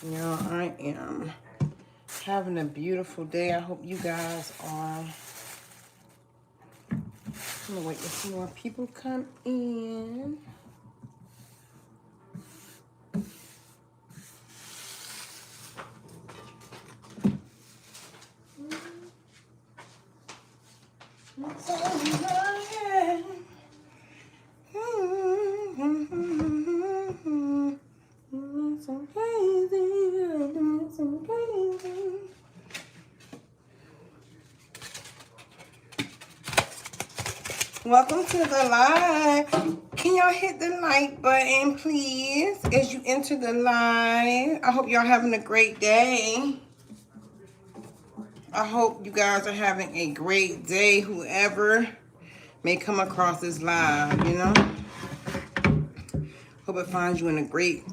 Y'all, I am having a beautiful day. I hope you guys are. I'm gonna wait till some more people come in. That's all you got. So crazy, so crazy. Welcome to the live. Can y'all hit the like button, please, as you enter the live? I hope y'all having a great day. I hope you guys are having a great day, whoever may come across this live, you know? Hope it finds you in a great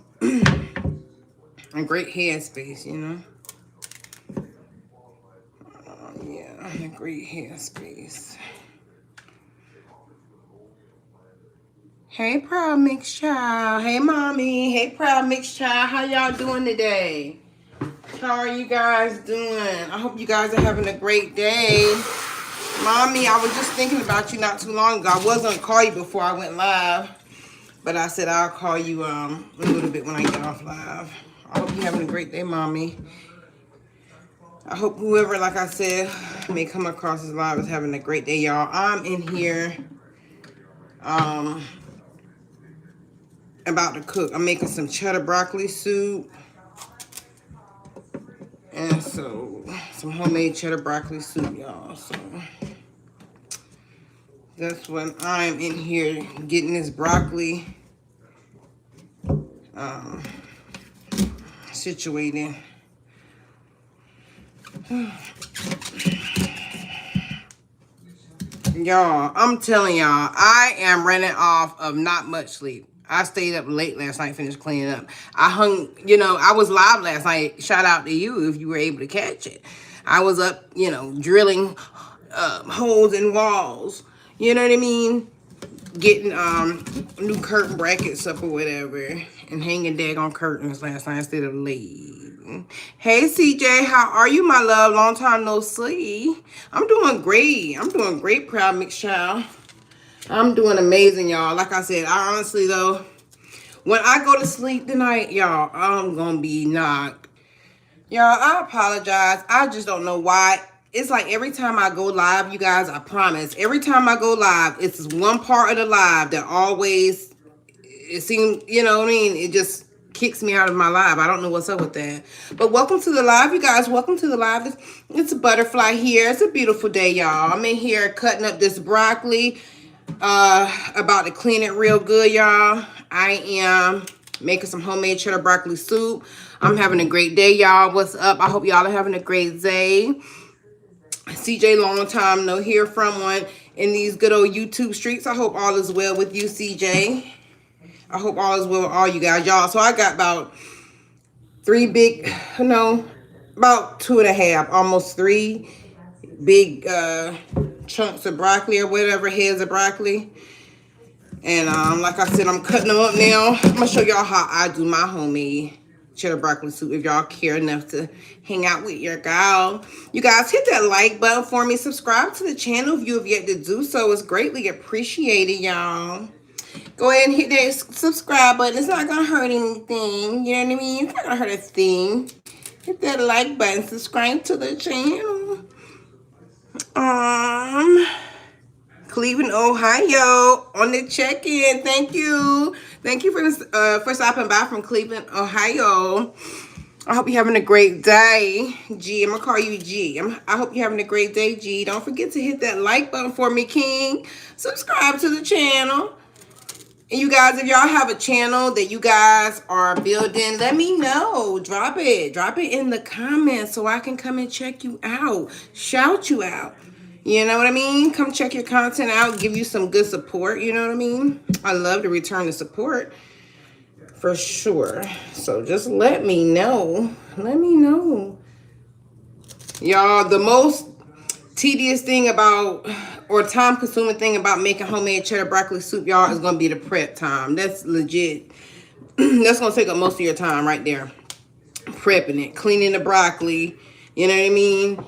headspace, you know? Yeah, in a great headspace. Hey, Proud Mixed Child. Hey, Mommy. Hey, Proud Mixed Child. How y'all doing today? How are you guys doing? I hope you guys are having a great day. Mommy, I was just thinking about you not too long ago. I was going to call you before I went live, but I said I'll call you a little bit when I get off live. I hope you're having a great day, Mommy. I hope whoever, like I said, may come across this live is having a great day, y'all. I'm in here about to cook. I'm making some cheddar broccoli soup. And so, some homemade cheddar broccoli soup, y'all. So, that's what I'm in here getting this broccoli situated. Y'all, I'm telling y'all, I am running off of not much sleep. I stayed up late last night, finished cleaning up. I was live last night. Shout out to you if you were able to catch it. I was up, drilling holes in walls. You know what I mean? Getting new curtain brackets up or whatever. And hanging daggone curtains last night instead of late. Hey, CJ, how are you, my love? Long time no see. I'm doing great. I'm doing great, Proud Mixed Child. I'm doing amazing, y'all. Like I said, I honestly, though, when I go to sleep tonight, y'all, I'm going to be knocked. Y'all, I apologize. I just don't know why. It's like every time I go live, you guys, I promise, every time I go live, it's this one part of the live that always, it seems, you know what I mean? It just kicks me out of my live. I don't know what's up with that. But welcome to the live, you guys. Welcome to the live. It's a butterfly here. It's a beautiful day, y'all. I'm in here cutting up this broccoli. About to clean it real good, y'all. I am making some homemade cheddar broccoli soup. I'm having a great day, y'all. What's up? I hope y'all are having a great day. CJ, long time no hear from one in these good old YouTube streets. I hope all is well with you, CJ. I hope all is well with all you guys, y'all. So I got about about 2.5, almost 3 big chunks of broccoli or whatever, heads of broccoli. And like I said, I'm cutting them up now. I'm gonna show y'all how I do my homemade cheddar broccoli soup if y'all care enough to hang out with your gal. You guys hit that like button for me. Subscribe to the channel if you have yet to do so. It's greatly appreciated, y'all. Go ahead and hit that subscribe button. It's not gonna hurt anything. You know what I mean? It's not gonna hurt a thing. Hit that like button. Subscribe to the channel. Cleveland, Ohio, on the check-in. Thank you. Thank you for stopping by from Cleveland, Ohio. I hope you're having a great day. G, I'm going to call you G. I hope you're having a great day, G. Don't forget to hit that like button for me, King. Subscribe to the channel. And you guys, if y'all have a channel that you guys are building, let me know. Drop it. Drop it in the comments so I can come and check you out. Shout you out. You know what I mean? Come check your content out. Give you some good support. You know what I mean? I love to return the support. For sure. So just let me know. Let me know. Y'all, the most tedious thing about, or time consuming thing about making homemade cheddar broccoli soup, y'all, is going to be the prep time. That's legit. That's going to take up most of your time right there. prepping it, cleaning the broccoli, you know what I mean?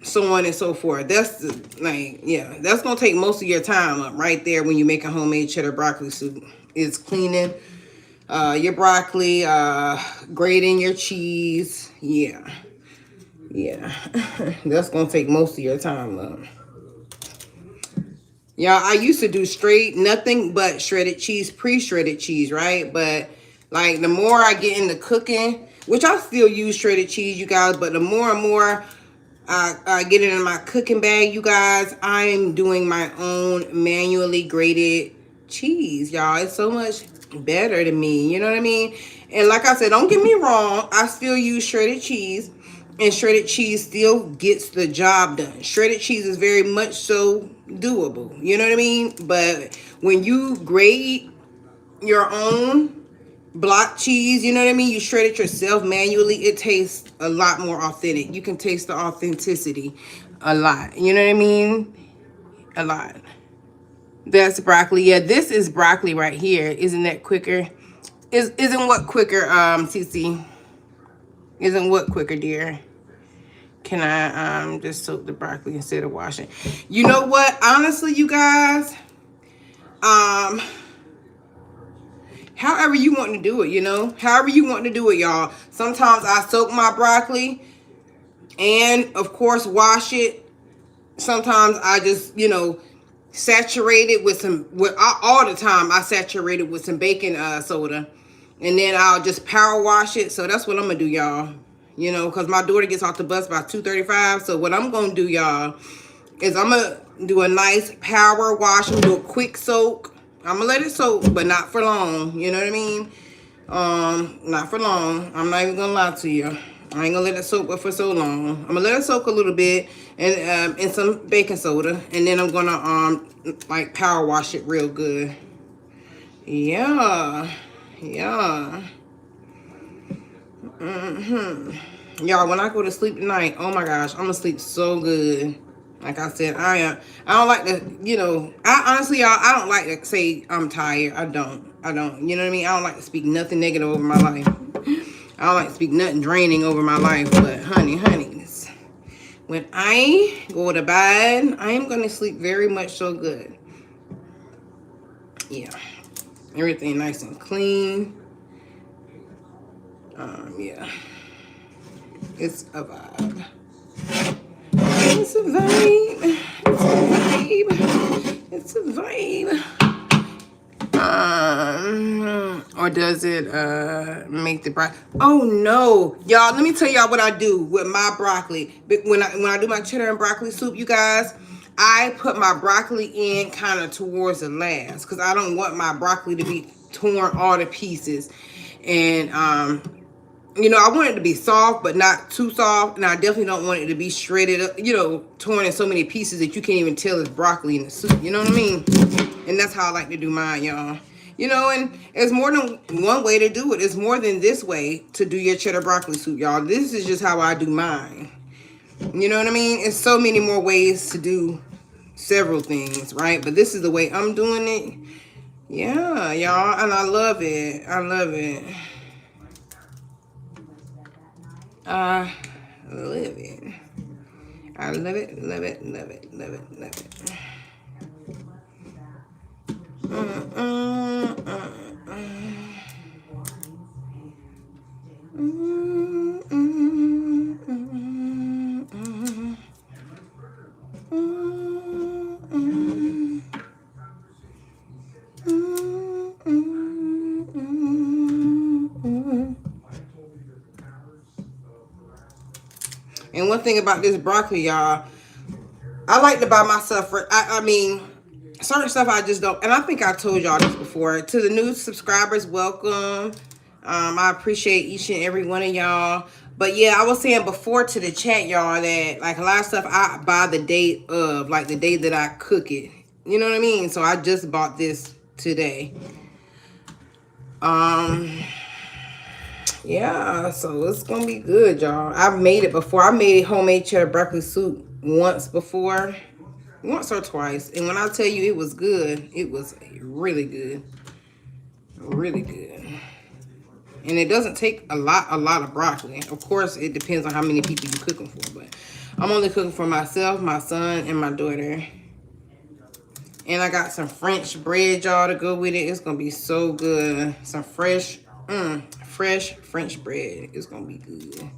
So on and so forth. That's like, yeah, that's gonna take most of your time up right there when you make a homemade cheddar broccoli soup. Is cleaning your broccoli, grating your cheese. Yeah. That's gonna take most of your time up. Yeah, I used to do straight, nothing but shredded cheese, pre-shredded cheese, right? But like the more I get into cooking, which I still use shredded cheese, you guys, but the more and more I get it in my cooking bag, you guys, I'm doing my own manually grated cheese, y'all. It's so much better to me, you know what I mean? And like I said, don't get me wrong, I still use shredded cheese, and shredded cheese still gets the job done. Shredded cheese is very much so doable, you know what I mean? But when you grate your own block cheese, you know what I mean, you shred it yourself manually, it tastes a lot more authentic. You can taste the authenticity a lot, you know what I mean? A lot. That's broccoli. Yeah, this is broccoli right here. Isn't that quicker? Isn't what quicker, Cece? Isn't what quicker, dear? Can I just soak the broccoli instead of washing? You know what? Honestly, you guys, however you want to do it, you know? However you want to do it, y'all. Sometimes I soak my broccoli and, of course, wash it. Sometimes I just, you know, saturate it with some, all the time I saturate it with some baking soda. And then I'll just power wash it. So that's what I'm going to do, y'all. You know, because my daughter gets off the bus by 2:35. So what I'm going to do, y'all, is I'm going to do a nice power wash. I'm going to do a quick soak. I'm going to let it soak, but not for long. You know what I mean? Not for long. I'm not even going to lie to you. I ain't going to let it soak for so long. I'm going to let it soak a little bit and some baking soda. And then I'm going to, like, power wash it real good. Yeah. Yeah. Y'all, when I go to sleep tonight, oh my gosh, I'm gonna sleep so good. Like I said, I don't like to, you know, honestly, y'all, I don't like to say I'm tired. I don't, you know what I mean? I don't like to speak nothing negative over my life. I don't like to speak nothing draining over my life. But honeys, when I go to bed, I am gonna sleep very much so good. Yeah, everything nice and clean. Yeah. It's a vibe. It's a vibe. It's a vibe. Or does it make the broccoli? Oh no, y'all. Let me tell y'all what I do with my broccoli. When I do my cheddar and broccoli soup, you guys, I put my broccoli in kind of towards the last because I don't want my broccoli to be torn all to pieces. And you know, I want it to be soft, but not too soft. And I definitely don't want it to be shredded up, you know, torn in so many pieces that you can't even tell it's broccoli in the soup. You know what I mean? And that's how I like to do mine, y'all. You know, and there's more than one way to do it. It's more than this way to do your cheddar broccoli soup, y'all. This is just how I do mine. You know what I mean? It's so many more ways to do several things, right? But this is the way I'm doing it. Yeah, y'all. And I love it. I love it. I love it. I love it, love it, love it, love it, love it. And one thing about this broccoli, y'all, I like to buy myself for, I mean, certain stuff I just don't, and I think I told y'all this before. To the new subscribers, welcome. I appreciate each and every one of y'all. But yeah, I was saying before to the chat, y'all, that like a lot of stuff I buy the date of, like the day that I cook it. You know what I mean? So I just bought this today. Yeah, so it's gonna be good, y'all. I've made it before. I made homemade cheddar broccoli soup once before. Once or twice. And when I tell you it was good, it was really good. Really good. And it doesn't take a lot of broccoli. Of course, it depends on how many people you're cooking for, but I'm only cooking for myself, my son, and my daughter. And I got some French bread, y'all, to go with it. It's gonna be so good. Some fresh French bread. It's gonna be good.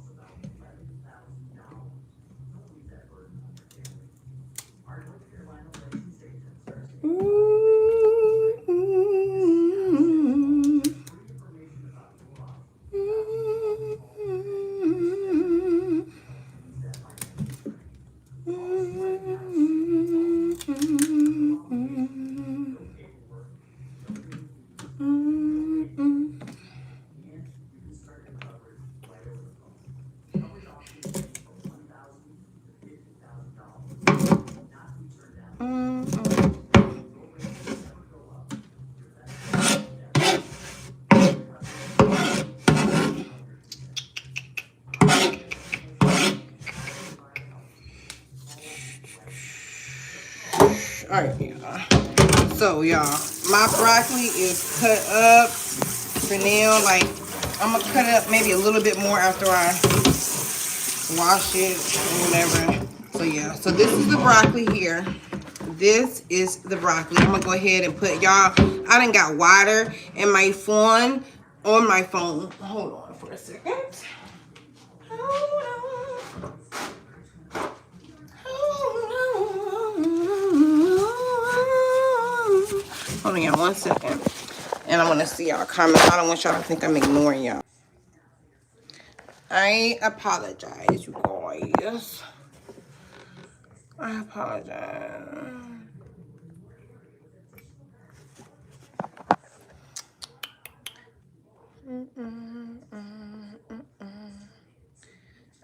All right, y'all. So, y'all, my broccoli is cut up for now. Like, I'm gonna cut it up maybe a little bit more after I wash it or whatever. So, yeah. So, this is the broccoli here. This is the broccoli. I'm gonna go ahead and put, y'all, I done got water in my phone, on my phone. Hold on for a second. Hold on, y'all, 1 second. And I want to see y'all comment. I don't want y'all to think I'm ignoring y'all. I apologize, you guys. I apologize.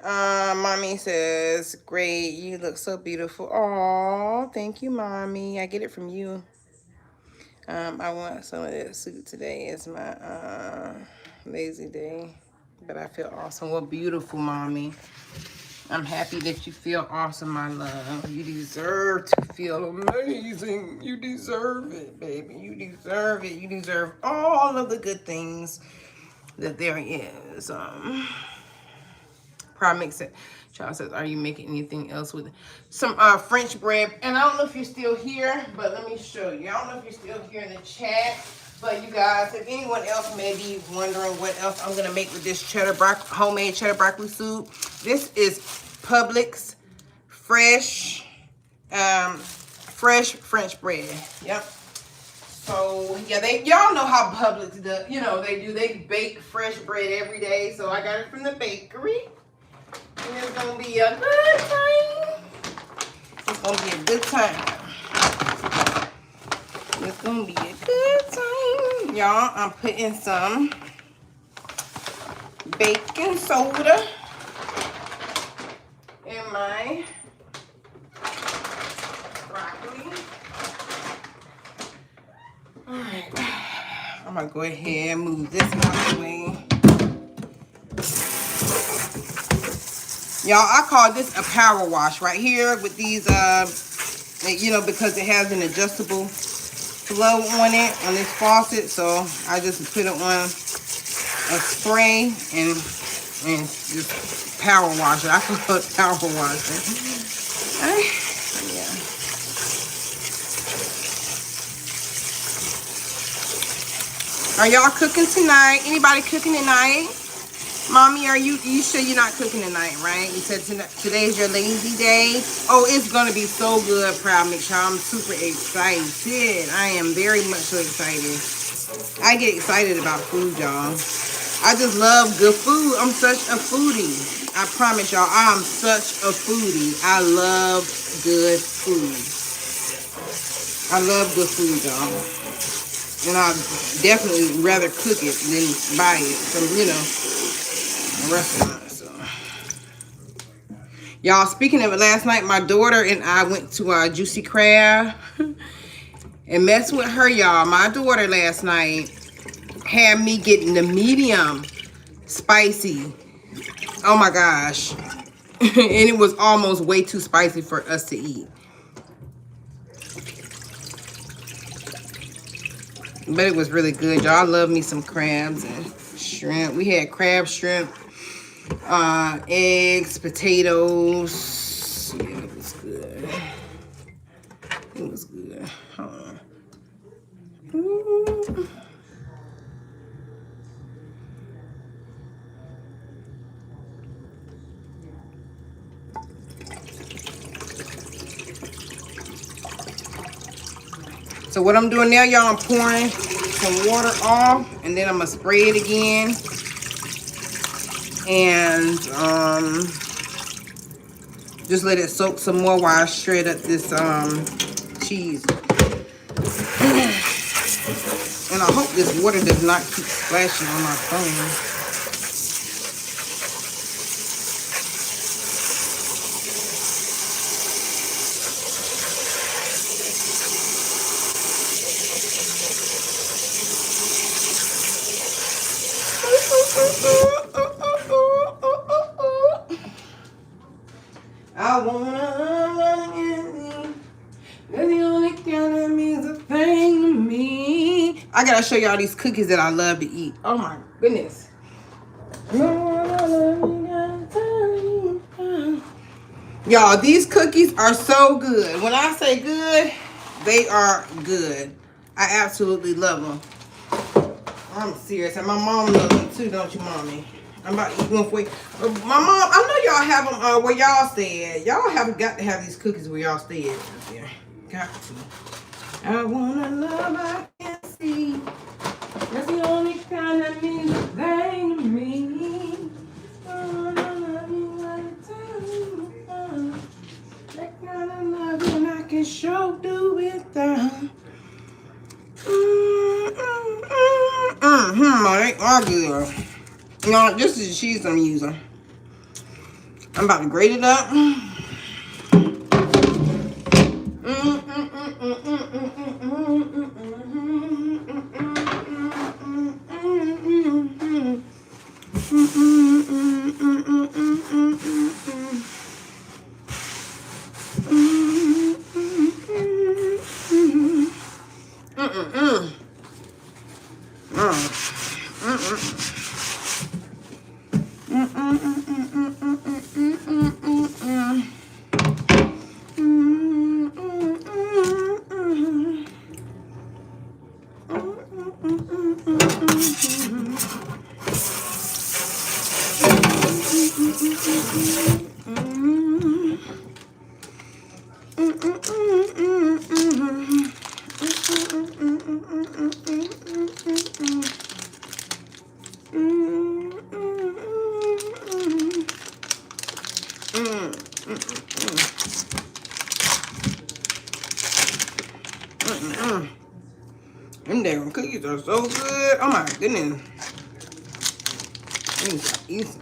Mommy says, great, you look so beautiful. Oh, thank you, Mommy. I get it from you. I want some of this soup today. It's my lazy day, but I feel awesome. Well, beautiful, Mommy. I'm happy that you feel awesome, my love. You deserve to feel amazing. You deserve it, baby. You deserve it. You deserve all of the good things that there is. Probably makes it. Child says, are you making anything else with it? Some French bread? And I don't know if you're still here, but let me show you. I don't know if you're still here in the chat, but you guys, if anyone else may be wondering what else I'm gonna make with this homemade cheddar broccoli soup, this is Publix fresh French bread. Yep. So yeah, y'all know how Publix does. You know they bake fresh bread every day. So I got it from the bakery. And it's gonna be a good time. It's gonna be a good time. It's gonna be a good time. Y'all, I'm putting some baking soda in my broccoli. Alright. I'm gonna go ahead and move this out of the way. Y'all, I call this a power wash right here with these, you know, because it has an adjustable flow on it, on this faucet. So I just put it on a spray and just power wash it. I call it power washer. Yeah. Are y'all cooking tonight? Anybody cooking tonight? Mommy, are you sure you're not cooking tonight, right? You said today's your lazy day. Oh, it's going to be so good, Proud Mix. I'm super excited. I am very much so excited. I get excited about food, y'all. I just love good food. I'm such a foodie. I promise y'all, I'm such a foodie. I love good food. I love good food, y'all. And I'd definitely rather cook it than buy it from, you know, restaurant. So y'all, speaking of it, last night my daughter and I went to Juicy Crab and messed with her, y'all. My daughter last night had me getting the medium spicy. Oh my gosh. And it was almost way too spicy for us to eat, but it was really good, y'all. I love me some crabs and shrimp. shrimp. We had crab shrimp, eggs, potatoes. Yeah, it was good. It was good. Hold on. Ooh. So what I'm doing now, y'all, I'm pouring some water off, and then I'm gonna spray it again, and just let it soak some more while I shred up this cheese. And I hope this water does not keep splashing on my phone. I wanna that's the only kind that means a thing to me. I gotta show y'all these cookies that I love to eat. Oh my goodness. Y'all, these cookies are so good. When I say good, they are good. I absolutely love them. I'm serious, and my mom loves them too, don't you, Mommy? I'm about to eat one for you. My mom, I know y'all have them where y'all stay at. Y'all have got to have these cookies where y'all stay at. Yeah, got to. I wanna love I can see. That's the only kind that means a thing to me. I wanna love you like that kind of loving I can show do without. They are good. No, this is the cheese I'm using. I'm about to grate it up. Them damn cookies are so good. Oh my goodness. Let me stop eating.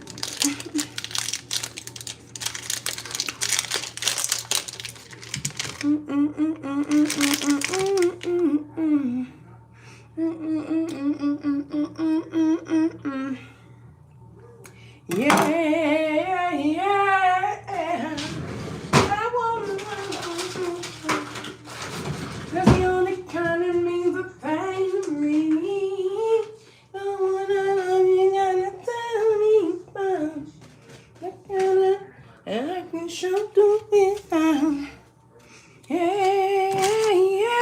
Yeah, yeah. I wanna that's the only kind that means a thing to me. I wanna love you, gotta tell me about that kind of, and I can show do without. Yeah, yeah.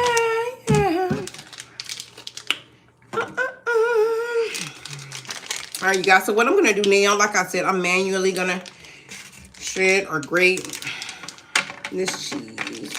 All right, you guys. So what I'm gonna do now, like I said, I'm manually gonna shred or grate this cheese.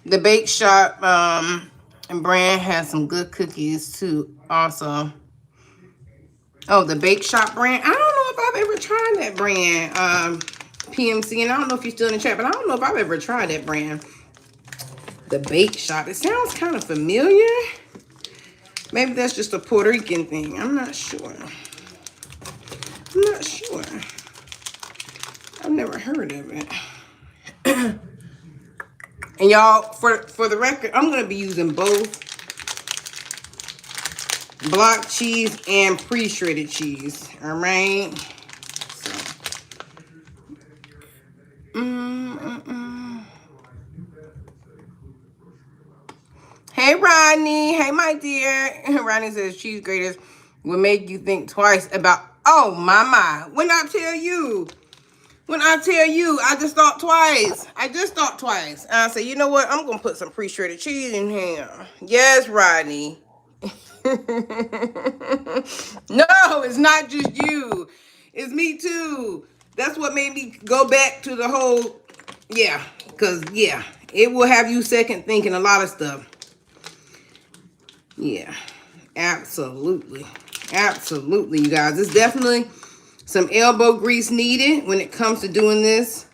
The Bake Shop brand has some good cookies too also. Oh, the Bake Shop brand. I don't know if I've ever tried that brand, PMC, and I don't know if you're still in the chat, but I don't know if I've ever tried that brand. The Bake Shop. It sounds kind of familiar. Maybe that's just a Puerto Rican thing. I'm not sure. heard of it. And y'all, for the record, I'm going to be using both block cheese and pre-shredded cheese. All right. So, Hey, Rodney. Hey, my dear. Rodney says cheese graters will make you think twice about, oh, my. When I tell you, I just thought twice. And I said, you know what? I'm going to put some pre-shredded cheese in here. Yes, Rodney. No, it's not just you. It's me too. That's what made me go back to the whole, yeah, because, yeah, it will have you second thinking a lot of stuff. Yeah, absolutely. Absolutely, you guys. There's definitely some elbow grease needed when it comes to doing this.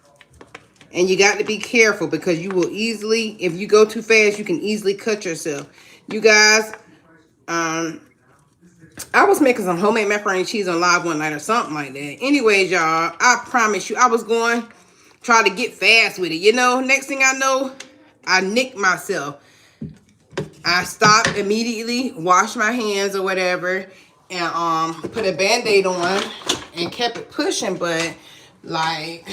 And you got to be careful because you will easily, if you go too fast, you can easily cut yourself. You guys, I was making some homemade macaroni and cheese on live one night or something like that. Anyways, y'all, I promise you, I was going try to get fast with it. You know, next thing I know, I nicked myself. I stopped immediately, washed my hands or whatever, and put a Band-Aid on and kept it pushing, but like,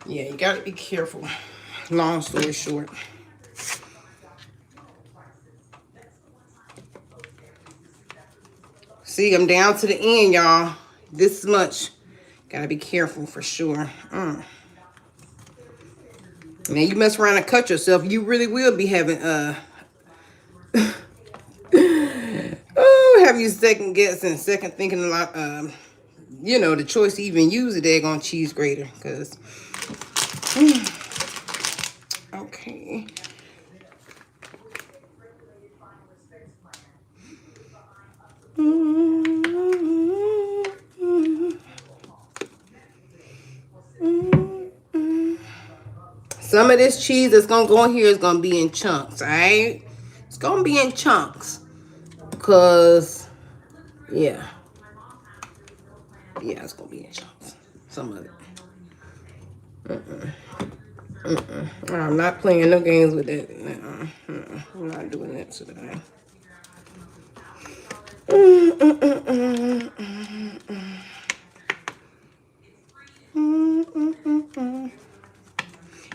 yeah, you gotta be careful. Long story short. See, I'm down to the end, y'all. This much. Gotta be careful for sure. Now you mess around and cut yourself, you really will be having have you second guessing, second thinking a lot, you know, the choice to even use a daggone cheese grater, because okay. Some of this cheese that's gonna go in here is gonna be in chunks, all right? It's gonna be in chunks, cause yeah, it's gonna be in chunks. Some of it. I'm not playing no games with that. I'm not doing that today.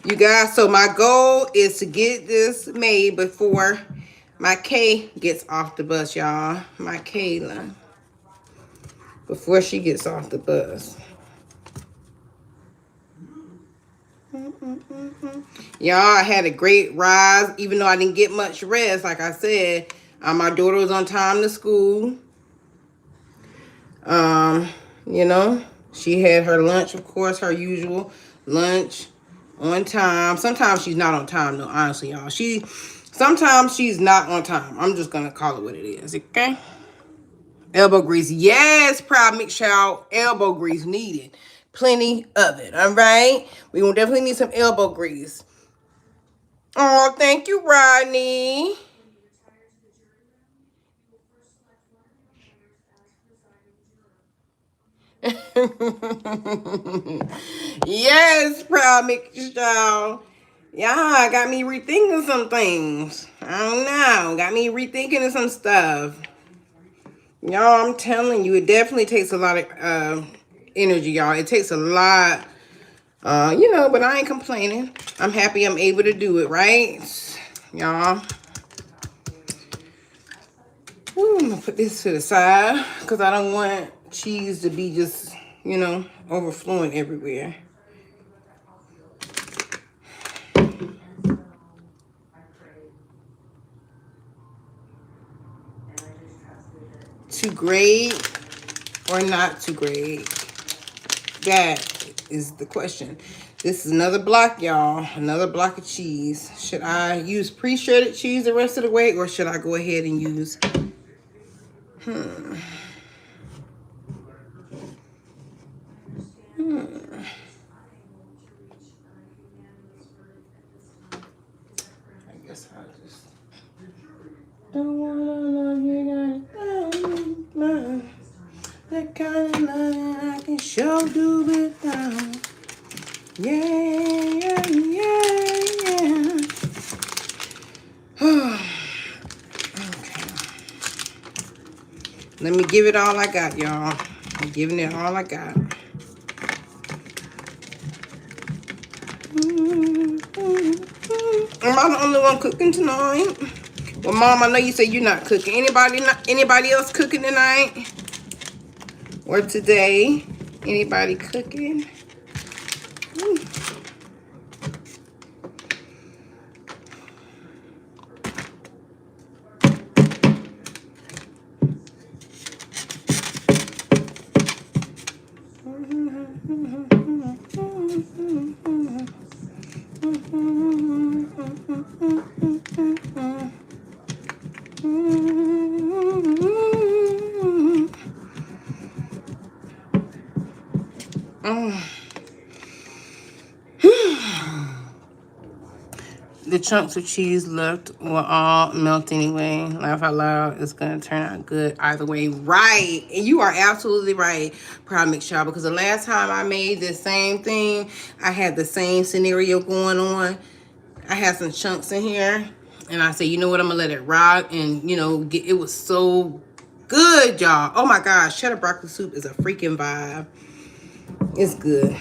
You guys, so my goal is to get this made before my Kay gets off the bus, y'all. My Kayla. Before she gets off the bus. Y'all, I had a great rise, even though I didn't get much rest. Like I said, my daughter was on time to school. You know, she had her lunch, of course, her usual lunch on time. Sometimes she's not on time, though, honestly, y'all. Sometimes she's not on time. I'm just gonna call it what it is, okay? Elbow grease. Yes, Proud Mix Child. Elbow grease needed. Plenty of it, all right? We will definitely need some elbow grease. Oh, thank you, Rodney. Yes, Proud Mix Child. Yeah, got me rethinking some things. I don't know. Got me rethinking some stuff. Y'all, I'm telling you, it definitely takes a lot of energy, y'all. It takes a lot, you know, but I ain't complaining. I'm happy I'm able to do it, right? Y'all. I'm gonna put this to the side because I don't want cheese to be just, you know, overflowing everywhere. To grade or not to grade? That is the question. This is another block, y'all. Another block of cheese. Should I use pre-shredded cheese the rest of the way, or should I go ahead and use... I guess I'll just... Don't wanna love you, that kind of love I can sure do without. Yeah, yeah, yeah. Okay. Let me give it all I got, y'all. I'm giving it all I got. Am I the only one cooking tonight? Well, Mom, I know you said you're not cooking. Anybody else cooking tonight? Or today? Anybody cooking? The chunks of cheese left will all melt anyway. Laugh out loud. It's going to turn out good either way. Right. And you are absolutely right, Proud Mix y'all. Because the last time I made the same thing, I had the same scenario going on. I had some chunks in here. And I said, you know what? I'm going to let it rock. And, you know, it was so good, y'all. Oh, my gosh. Cheddar broccoli soup is a freaking vibe. It's good.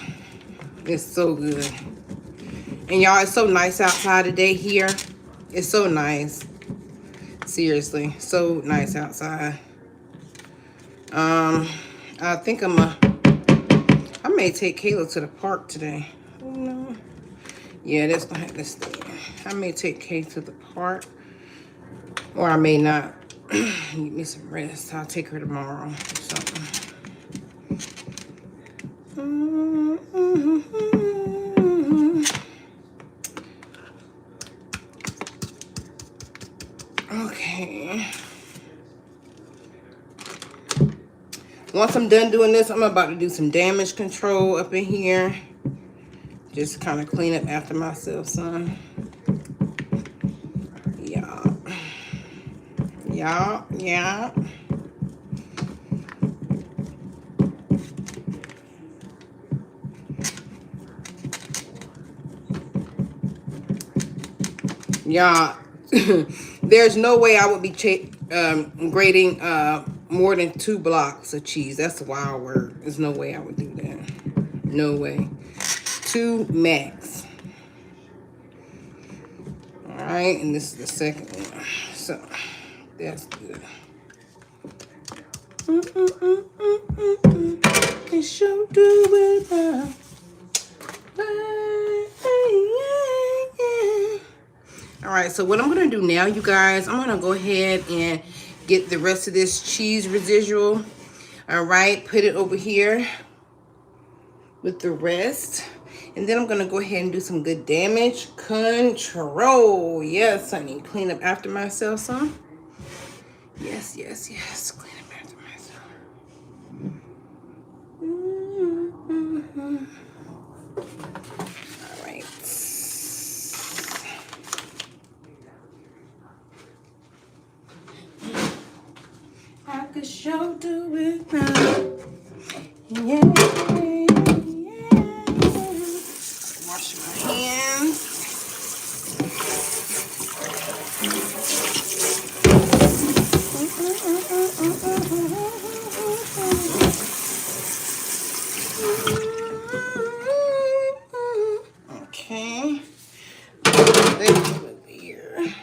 It's so good. And y'all, it's so nice outside today here. It's so nice. Seriously, so nice outside. I think I may take Kayla to the park today. Oh, no. Yeah, that's gonna have to stay. I may take Kay to the park. Or I may not. Need me some rest. I'll take her tomorrow or something. Okay. Once I'm done doing this, I'm about to do some damage control up in here. Just kind of clean up after myself, son. Yeah. Yeah, yeah. Yeah. There's no way I would be grading more than 2 blocks of cheese. That's a wild word. There's no way I would do that. No way. 2 max. All right, and this is the second one. So that's good. Can sure do without. All right, so what I'm gonna do now, you guys, I'm gonna go ahead and get the rest of this cheese residual. All right, put it over here with the rest. And then I'm gonna go ahead and do some good damage control. Yes, honey, clean up after myself, son. Yes, yes, yes, clean up after myself. All right. I could sure do it now. Yeah, yeah. Wash my hands. Okay. Let's over here.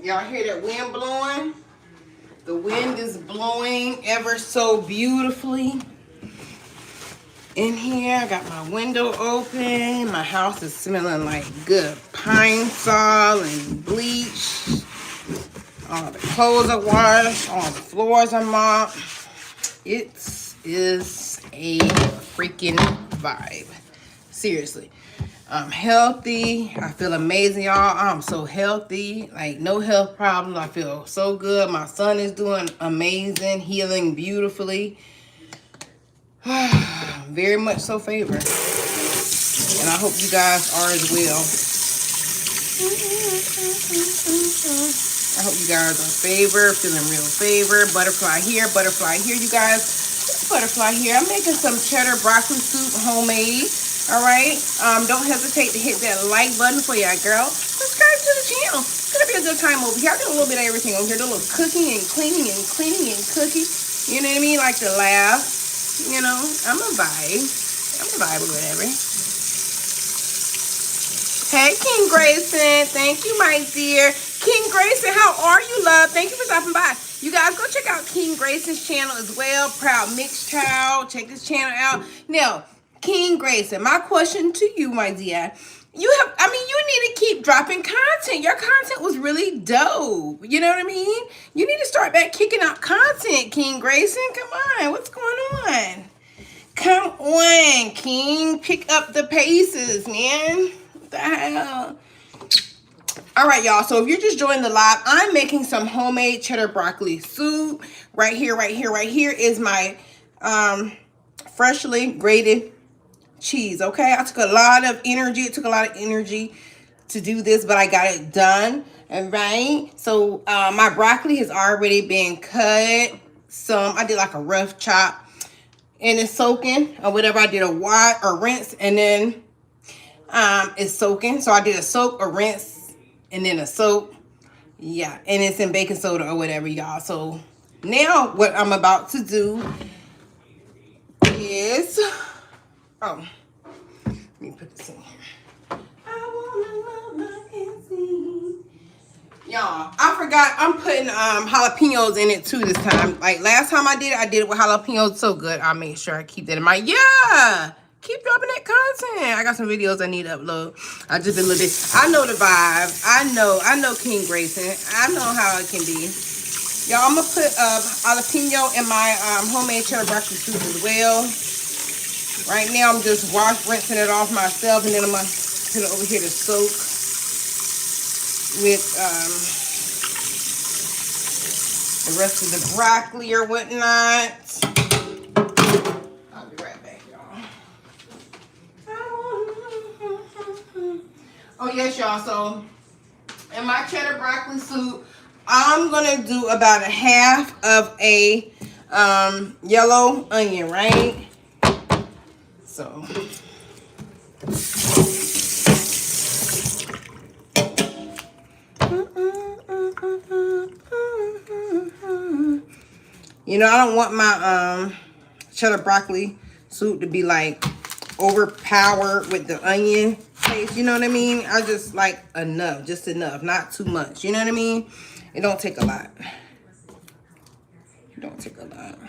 Y'all hear that wind blowing? The wind is blowing ever so beautifully. In here, I got my window open. My house is smelling like good pine sol and bleach. All the clothes are washed. All the floors are mopped. It is a freaking vibe. Seriously. I'm healthy. I feel amazing, y'all. I'm so healthy. Like, no health problems. I feel so good. My son is doing amazing, healing beautifully. Very much so favored. And I hope you guys are as well. I hope you guys are favored, feeling real favored. Butterfly here, you guys. Butterfly here. I'm making some cheddar broccoli soup, homemade. All right. Don't hesitate to hit that like button for ya, girl. Subscribe to the channel. It's gonna be a good time over here. I do a little bit of everything over here. Do a little cooking and cleaning and cleaning and cooking. You know what I mean? Like to laugh. You know, I'm a vibe. I'm a vibe or whatever. Hey, King Grayson. Thank you, my dear. King Grayson, how are you, love? Thank you for stopping by. You guys go check out King Grayson's channel as well. Proud Mixed Child. Check his channel out. Now, King Grayson, my question to you, my dear. You need to keep dropping content. Your content was really dope. You know what I mean? You need to start back kicking out content, King Grayson. Come on. What's going on? Come on, King. Pick up the paces, man. What the hell? All right, y'all. So if you're just joining the live, I'm making some homemade cheddar broccoli soup. Right here is my freshly grated cheese. Okay, I took a lot of energy. It took a lot of energy to do this, but I got it done. All right. So my broccoli has already been cut. I did like a rough chop, and it's soaking or whatever. I did a wash or rinse, and then it's soaking. So I did a soak, a rinse, and then a soak. Yeah, and it's in baking soda or whatever, y'all. So now what I'm about to do is, let me put this in here. I wanna love like Nancy. Y'all, I forgot I'm putting jalapenos in it too this time. Like last time I did it with jalapenos. So good. I'll make sure I keep that in mind. Yeah. Keep dropping that content. I got some videos I need to upload. I just been a little bit. I know the vibe. I know King Grayson. I know how it can be. Y'all, I'm gonna put jalapeno in my homemade cheddar broccoli soup as well. Right now, I'm just rinsing it off myself, and then I'm gonna put it over here to soak with the rest of the broccoli or whatnot. I'll be right back, y'all. Oh yes, y'all. So in my cheddar broccoli soup, I'm gonna do about a half of a yellow onion, right? So you know, I don't want my cheddar broccoli soup to be like overpowered with the onion taste. You know what I mean? I just like enough, just enough, not too much. You know what I mean? It don't take a lot. It don't take a lot.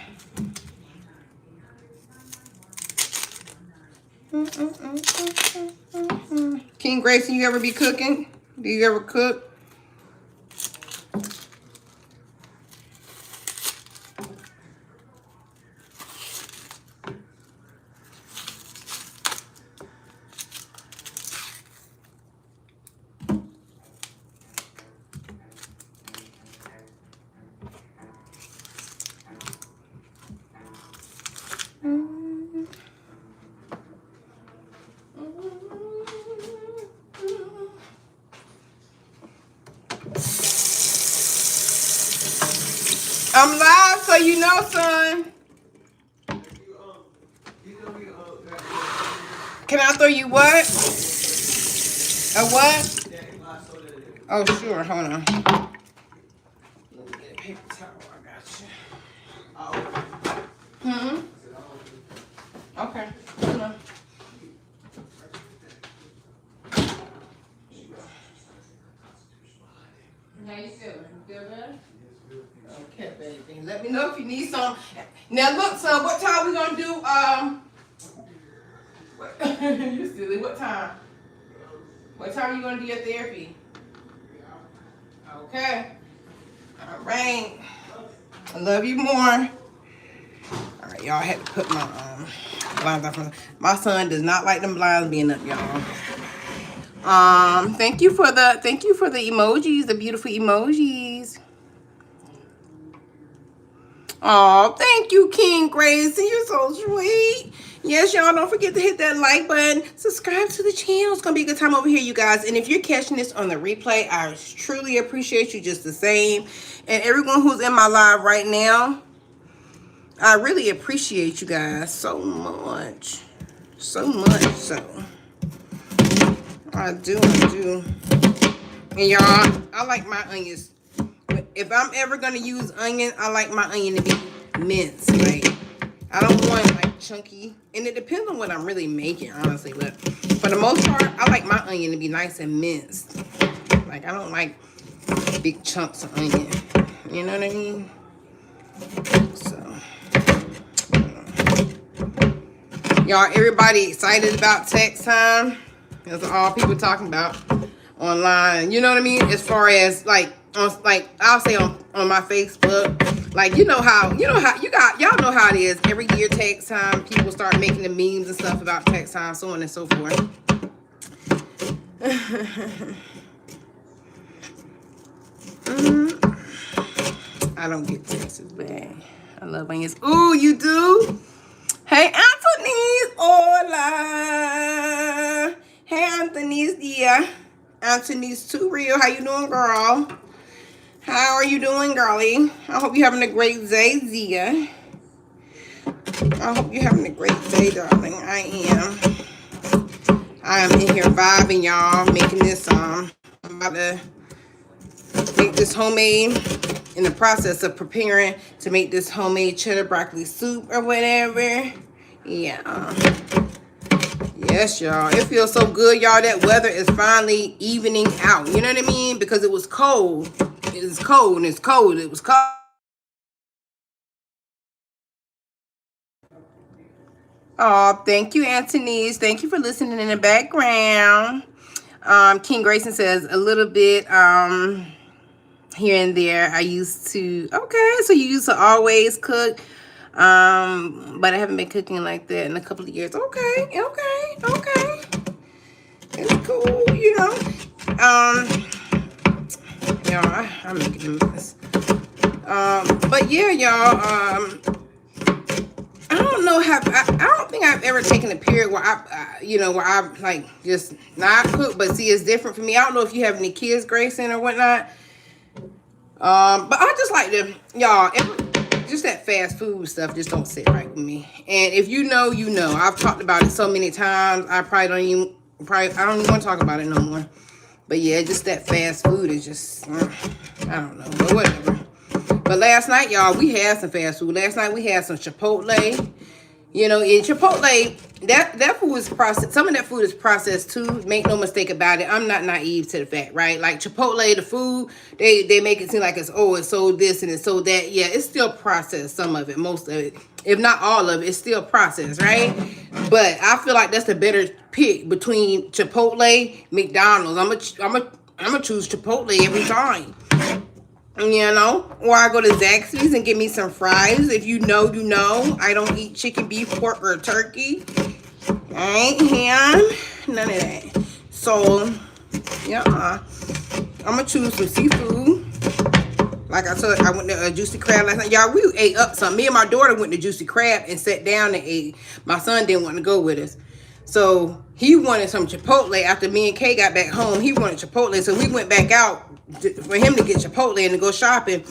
King Grayson, you ever be cooking? Do you ever cook? I'm live, so you know, son. Can I throw you what? A what? Oh, sure. Hold on. Let me get a paper towel. I got you. Okay. Hold on. How you feeling? You feel better? Okay, baby. Let me know if you need some. Now, look, son, what time we gonna do? You silly. What time? What time are you gonna do your therapy? Okay. All right. I love you more. All right, y'all. I had to put my blinds off. My son does not like them blinds being up, y'all. Thank you for the emojis, the beautiful emojis. Oh, thank you, King Gracie. You're so sweet. Yes, y'all, don't forget to hit that like button. Subscribe to the channel. It's going to be a good time over here, you guys. And if you're catching this on the replay, I truly appreciate you just the same. And everyone who's in my live right now, I really appreciate you guys so much. So much so. I do. And y'all, I like my onions. If I'm ever going to use onion, I like my onion to be minced. Like, I don't want like chunky. And it depends on what I'm really making, honestly. But for the most part, I like my onion to be nice and minced. Like, I don't like big chunks of onion. You know what I mean? So, y'all, everybody excited about tax time? That's all people talking about online. You know what I mean? As far as like I'll say on my Facebook, like y'all know how it is. Every year tax time, people start making the memes and stuff about tax time, so on and so forth. I don't get taxes back. I love onions. Ooh, you do? Hey, Anthony's. Hola. Hey, Anthony's, dear. Anthony's too real. How you doing, girl? How are you doing, girlie? I hope you're having a great day, Zia. I hope you're having a great day, darling. I am in here vibing, y'all, making this, I'm about to make this homemade, in the process of preparing to make this homemade cheddar broccoli soup or whatever. Yeah. Yes, y'all. It feels so good, y'all. That weather is finally evening out. You know what I mean? Because it was cold. It was cold and it's cold. It was cold. Oh, thank you, Anthony's. Thank you for listening in the background. King Grayson says a little bit here and there. I used to. Okay, so you used to always cook. But I haven't been cooking like that in a couple of years. Okay. It's cool, you know. Y'all, I'm making a mess. But yeah, y'all, I don't know how, I don't think I've ever taken a period where where I like just not cook, but see, it's different for me. I don't know if you have any kids, Grayson, or whatnot. But I just like to, y'all, just that fast food stuff just don't sit right with me. And if you know, you know. I've talked about it so many times. I don't even want to talk about it no more. But yeah, just that fast food is just, I don't know, but whatever. But last night, y'all, we had some fast food. Last night we had some Chipotle. You know, in Chipotle, that food is processed. Some of that food is processed too. Make no mistake about it. I'm not naive to the fact, right? Like Chipotle, the food, they make it seem like it's sold this and it's sold that. Yeah, it's still processed. Some of it, most of it, if not all of it, it's still processed, right? But I feel like that's the better pick between Chipotle, McDonald's. I'm a choose Chipotle every time. You know, or I go to Zaxby's and get me some fries. If you know, you know. I don't eat chicken, beef, pork, or turkey. I ain't ham. None of that. So, yeah. I'm going to choose some seafood. Like I said, I went to Juicy Crab last night. Y'all, we ate up some. Me and my daughter went to Juicy Crab and sat down and ate. My son didn't want to go with us. So, he wanted some Chipotle. After me and Kay got back home, he wanted Chipotle. So, we went back out for him to get Chipotle and to go shopping.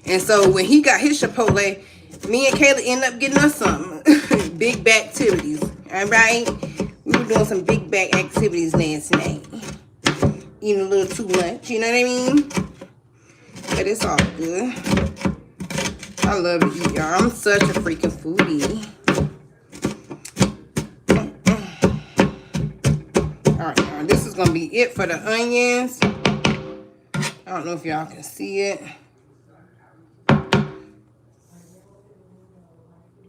And so when he got his Chipotle, me and Kayla ended up getting us some big back activities. All right, we were doing some big back activities last night, eating a little too much. You know what I mean? But it's all good. I love to eat, y'all. I'm such a freaking foodie. All right, y'all. This is gonna be it for the onions. I don't know if y'all can see it.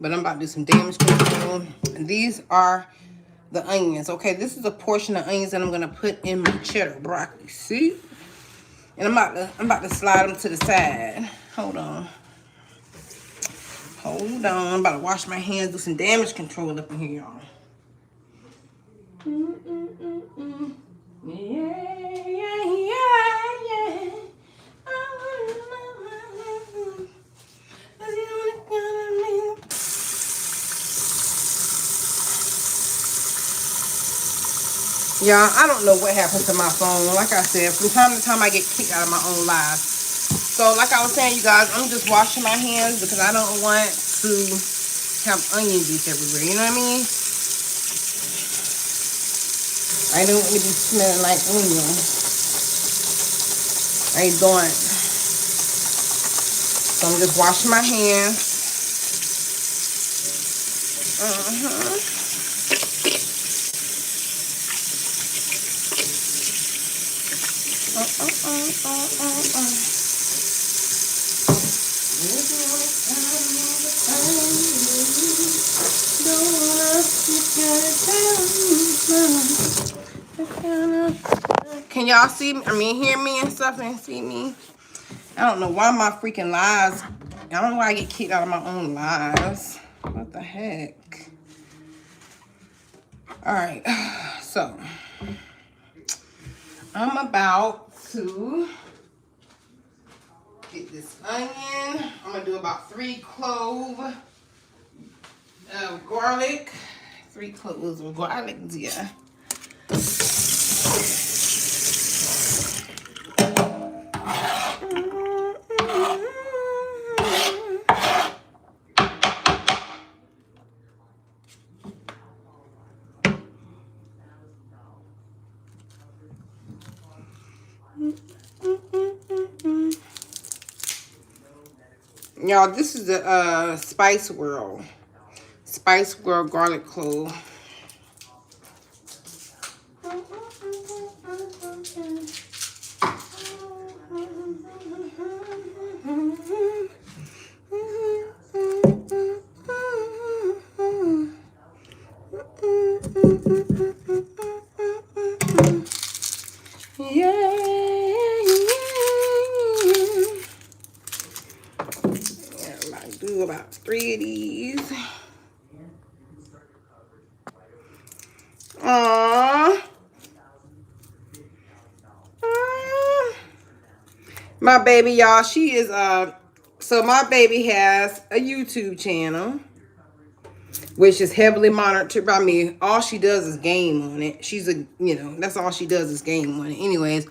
But I'm about to do some damage control. And these are the onions. Okay, this is a portion of onions that I'm going to put in my cheddar broccoli. See? And I'm about to slide them to the side. Hold on. I'm about to wash my hands, do some damage control up in here, y'all. Yeah. Y'all, I don't know what happened to my phone. Like I said, from time to time I get kicked out of my own live. So like I was saying, you guys, I'm just washing my hands because I don't want to have onion juice everywhere. You know what I mean? I don't want to be smelling like onion. I don't. So I'm just washing my hands. Can y'all see me? I mean, hear me and stuff and see me? I don't know why my freaking lives. I don't know why I get kicked out of my own lives. What the heck? All right. So, I'm about to get this onion. I'm going to do about 3 cloves of garlic. 3 cloves of garlic, yeah. Y'all, this is the Spice World garlic clove. Do about 3 of these. My baby, y'all, she is so my baby has a YouTube channel, which is heavily monitored by me. All she does is game on it. She's a, that's all she does is game on it. Anyways,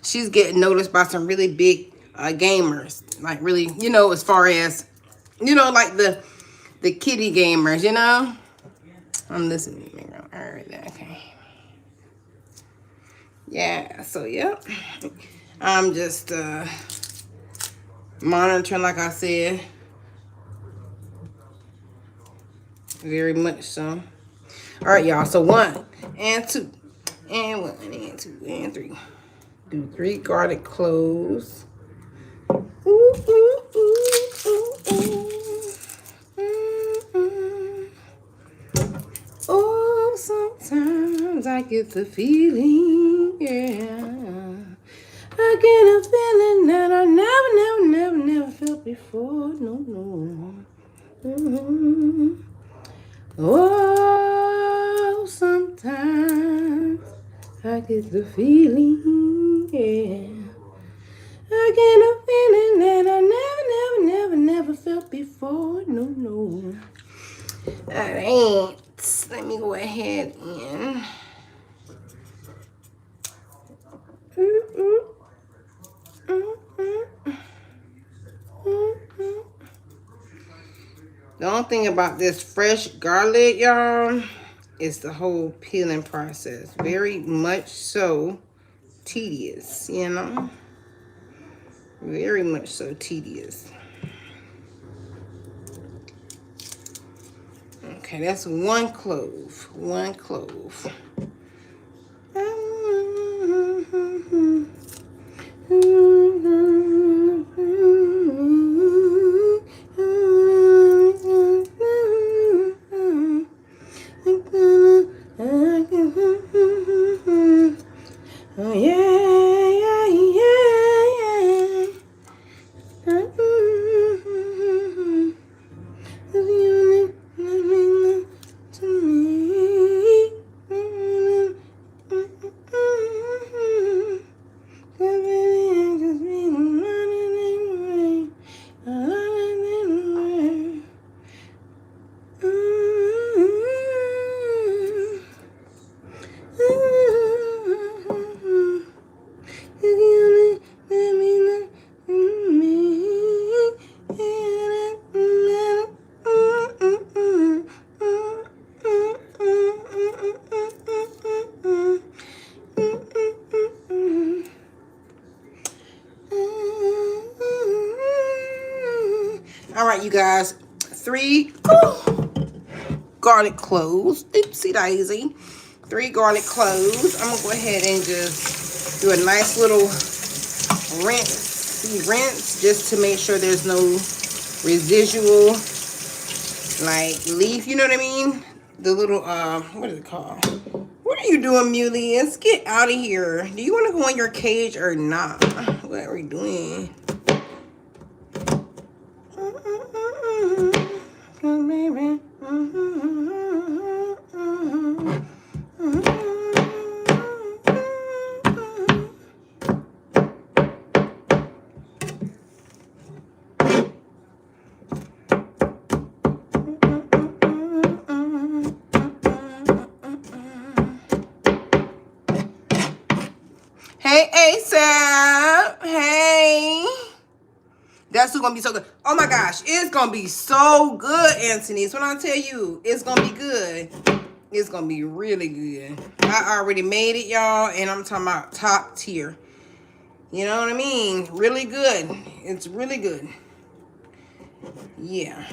she's getting noticed by some really big gamers. Like really, as far as, like the kitty gamers, I'm listening. All right, okay. Yeah, so, yep. I'm just monitoring, like I said. Very much so. All right, y'all. So 1 and 2 and 1 and 2 and 3. Do 3 garlic cloves. Ooh, ooh, ooh, ooh, ooh. Oh, sometimes I get the feeling, yeah. I get a feeling that I never felt before. No. Oh, sometimes I get the feeling, yeah. I get a feeling that I never felt before. No. That ain't. Let me go ahead and. The only thing about this fresh garlic, y'all, is the whole peeling process. Very much so tedious, Very much so tedious. Okay, that's 1 clove. 1 clove. Oh, yeah. All right, you guys. 3 garlic cloves. Oopsie daisy. 3 garlic cloves. I'm going to go ahead and just do a nice little rinse just to make sure there's no residual like leaf, you know what I mean? The little what is it called? What are you doing, Muley? Let's get out of here. Do you want to go in your cage or not? What are we doing? Hey, ASAP. Hey. That's what's gonna be so good. Oh my gosh, it's gonna be so good, Anthony. So when I tell you it's gonna be good, it's gonna be really good. I already made it, y'all, and I'm talking about top tier. You know what I mean? Really good. It's really good. Yeah,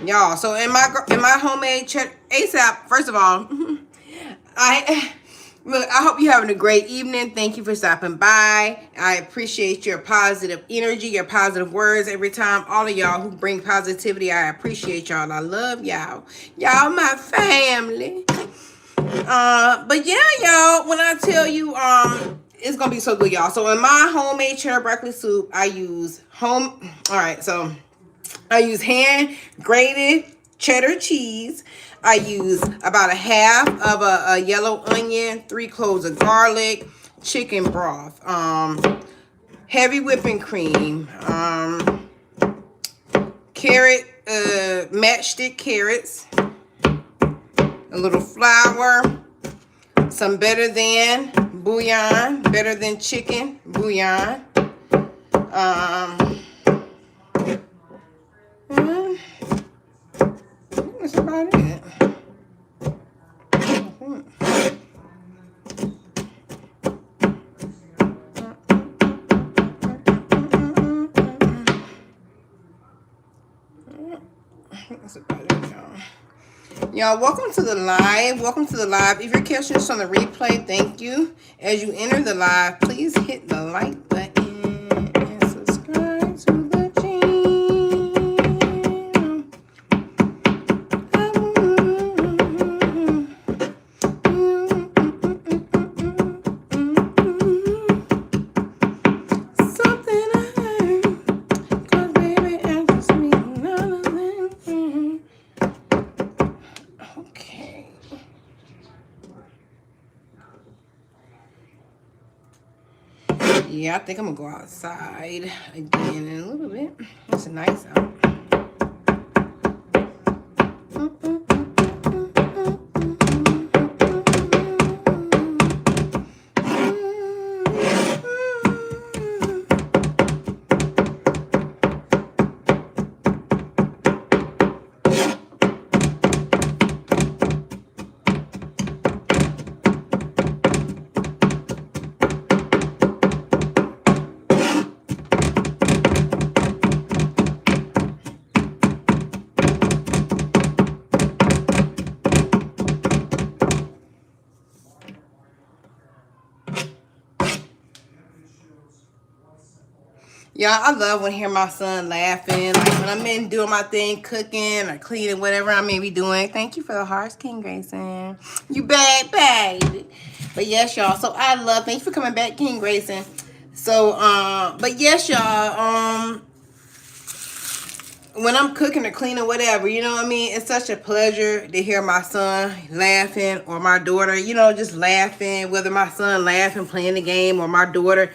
y'all. So in my homemade cheddar ASAP. First of all, Look, I hope you're having a great evening. Thank you for stopping by. I appreciate your positive energy, your positive words every time. All of y'all who bring positivity, I appreciate y'all. I love y'all. Y'all my family. But yeah, y'all, when I tell you, it's gonna be so good, y'all. So in my homemade cheddar broccoli soup, I use hand grated cheddar cheese. I use about a half of a yellow onion, 3 cloves of garlic, chicken broth, heavy whipping cream, carrot, matchstick carrots, a little flour, some better than bouillon, better than chicken bouillon, that's about it. That's about it, y'all. Y'all, welcome to the live. Welcome to the live. If you're catching this on the replay, thank you. As you enter the live, please hit the like button and subscribe to the Yeah, I think I'm gonna go outside again in a little bit. It's nice out. Y'all, I love when I hear my son laughing. Like when I'm in doing my thing, cooking or cleaning, whatever I may be doing. Thank you for the hearts, King Grayson. You bad, baby. But yes, y'all. So I love, thank you for coming back, King Grayson. So, but yes, y'all, when I'm cooking or cleaning, whatever, you know what I mean? It's such a pleasure to hear my son laughing or my daughter, you know, just laughing, whether my son laughing, playing the game, or my daughter,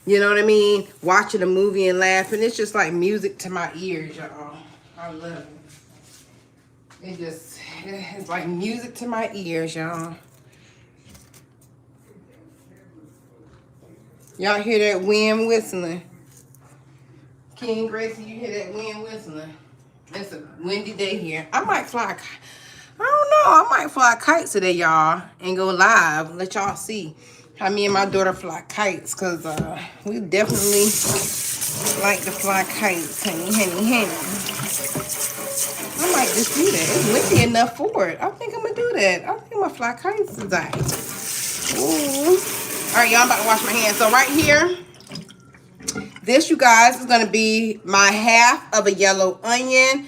you know what I mean, watching a movie and laughing. It's just like music to my ears, y'all. I love it. It's like music to my ears, y'all. Y'all hear that wind whistling? King Grayson, you hear that wind whistling? It's a windy day here. I might fly a kite. I don't know. I might fly kites today, y'all, and go live. Let y'all see how me and my daughter fly kites, because we definitely like to fly kites, honey, honey, honey. I might just do that. It's windy enough for it. I think I'm gonna do that. I think I'm gonna fly kites today. Ooh. All right, y'all, I'm about to wash my hands. So right here, this, you guys, is gonna be my half of a yellow onion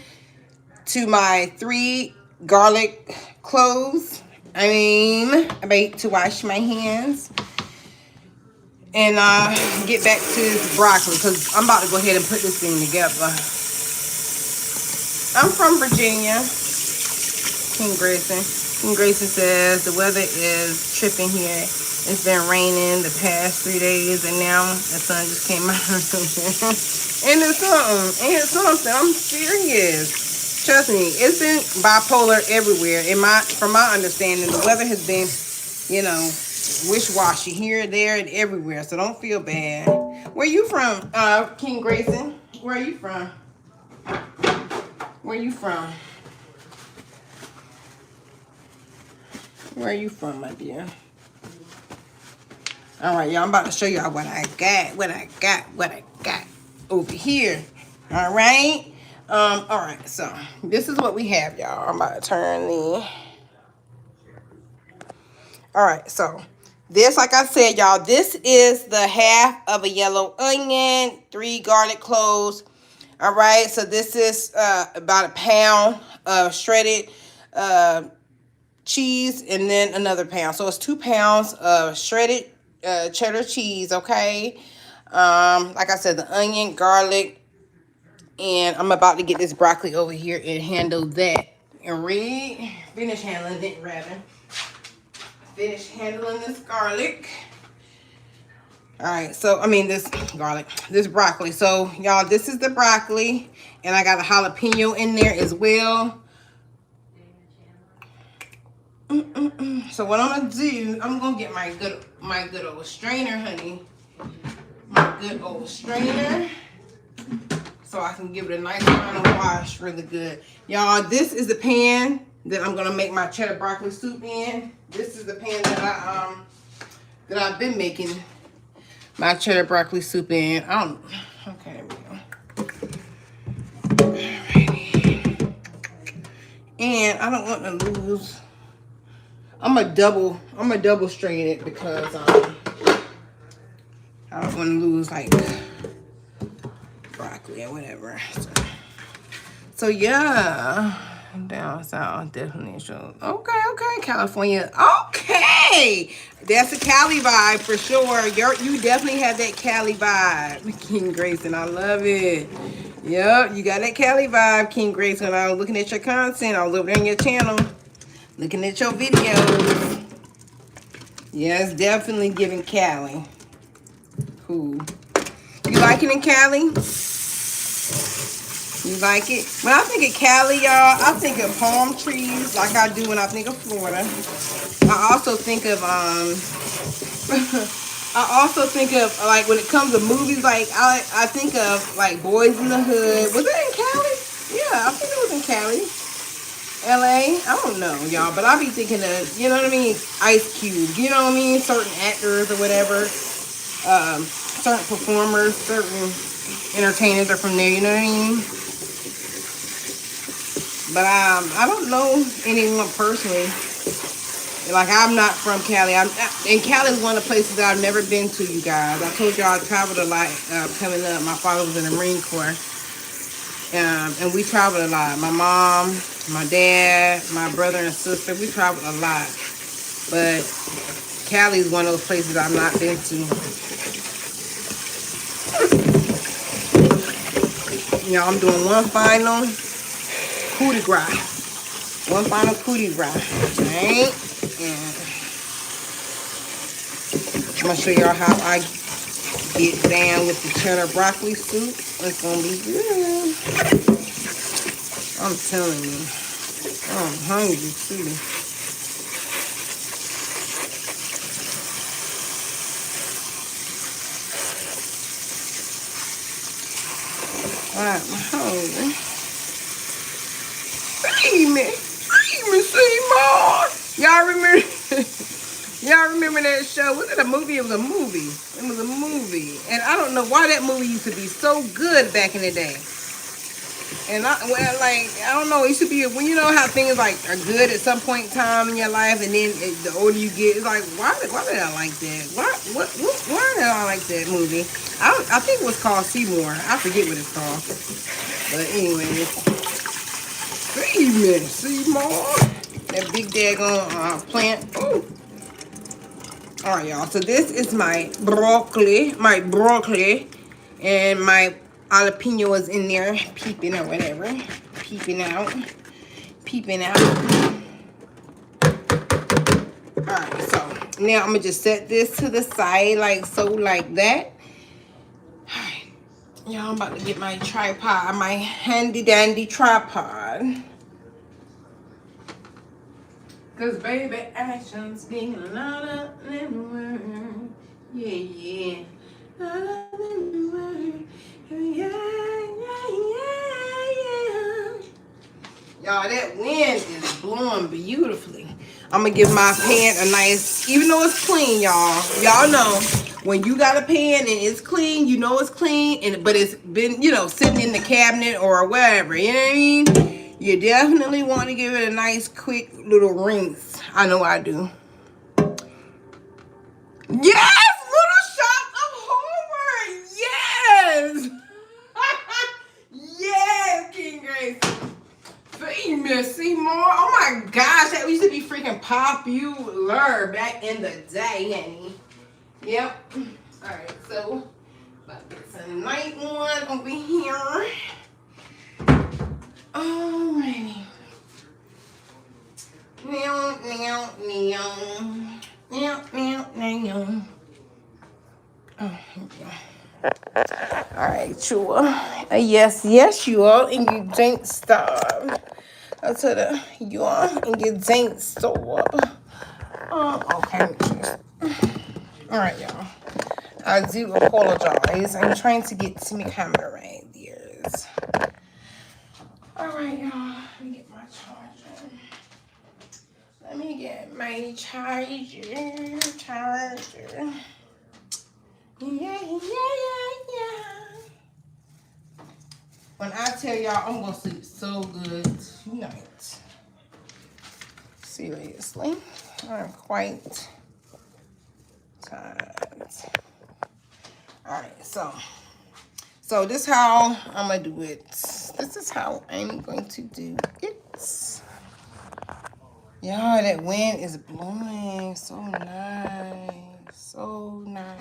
to my 3 garlic cloves. I'm about to wash my hands and get back to this broccoli because I'm about to go ahead and put this thing together. I'm from Virginia. King Grayson. King Grayson says the weather is tripping here. It's been raining the past 3 days and now the sun just came out. And it's something. And it's something. I'm serious. Trust me, it's been bipolar everywhere. From my understanding, the weather has been, you know, wish-washy here, there, and everywhere. So don't feel bad. Where you from, King Grayson? Where are you from? Where you from? Where are you from, my dear? All right, y'all. I'm about to show y'all what I got. What I got over here. All right. All right. So this is what we have, y'all. I'm about to turn the. All right. So this, like I said, y'all, this is the half of a yellow onion, 3 garlic cloves. All right. So this is about a pound of shredded cheese, and then another pound. So it's 2 pounds of shredded cheddar cheese. Okay. Like I said, the onion, garlic, and I'm about to get this broccoli over here and handle that. And finish handling it, rather. Finish handling this garlic. All right, so, this garlic, this broccoli. So, y'all, this is the broccoli, and I got a jalapeno in there as well. So what I'm gonna do, I'm gonna get my good old strainer, honey. My good old strainer. So I can give it a nice final wash really good. Y'all, this is the pan that I'm gonna make my cheddar broccoli soup in. This is the pan that I've been making my cheddar broccoli soup in. Okay, there we go. Alrighty. And I don't want to lose. I'm a double strain it because I don't want to lose like broccoli or whatever. So yeah, down south definitely shows. Okay, California. Okay, that's a Cali vibe for sure. You definitely have that Cali vibe, King Grayson. I love it. Yep, you got that Cali vibe, King Grayson. I was looking at your content. I was over there on your channel, looking at your videos. Yeah, it's definitely giving Cali. Cool. You like it in Cali? You like it? When I think of Cali, y'all, I think of palm trees like I do when I think of Florida. I also think of like when it comes to movies, like I think of like Boys in the Hood. Was it in Cali? Yeah, I think it was in Cali. LA? I don't know, y'all, but I be thinking of, you know what I mean, Ice Cube, you know what I mean, certain actors or whatever, certain performers, certain entertainers are from there, you know what I mean? But I don't know anyone personally. Like, I'm not from Cali. And Cali is one of the places that I've never been to, you guys. I told y'all I traveled a lot coming up. My father was in the Marine Corps. And we traveled a lot. My mom, my dad, my brother and sister, we traveled a lot. But Cali is one of those places I've not been to. You know, I'm doing one final coup de grace. One final coup de grace. Alright? And I'm going to show y'all how I get down with the cheddar broccoli soup. It's going to be good. I'm telling you. I'm hungry too. I'm hungry. Feed me, Seymour. Y'all Y'all remember that show? Was it a movie? It was a movie. It was a movie. And I don't know why that movie used to be so good back in the day. And I don't know. It used to be when you know how things like are good at some point in time in your life, and then the older you get, it's like, why did I like that? Why did I like that movie? I think it was called Seymour. I forget what it's called. But anyway, Seymour. That big daggone plant. Oh. All right, y'all. So this is my broccoli, and my jalapeno is in there, peeping or whatever, peeping out. All right, so now I'm gonna just set this to the side like so, like that. All right, y'all. I'm about to get my tripod, my handy dandy tripod. Cause baby, actions speak louder than words. Yeah. Louder than words. Yeah. Y'all, that wind is blowing beautifully. I'm gonna give my pan a nice, even though it's clean, y'all know when you got a pan and it's clean, you know it's clean, but it's been, sitting in the cabinet or wherever, you know what I mean? You definitely want to give it a nice, quick little rinse. I know I do. Yes! Little Shop of Homer! Yes! Yes, King Grace. Famous Seymour. Oh my gosh, that used to be freaking popular back in the day, honey. Yep. Alright, so about to get some night one over here. Alrighty. Now. Oh, here we go. Alright, sure. Yes, you are, and you don't stop. I said, you are, and you don't stop. Okay. Alright, y'all. I do apologize. I'm trying to get to my camera right there. Alright, y'all. Let me get my charger. Let me get my charger. Yeah. When I tell y'all, I'm gonna sleep so good tonight. Seriously, I'm quite tired. All right, so this is how I'm gonna do it. This is how I'm going to do it. Y'all, that wind is blowing so nice, so nice.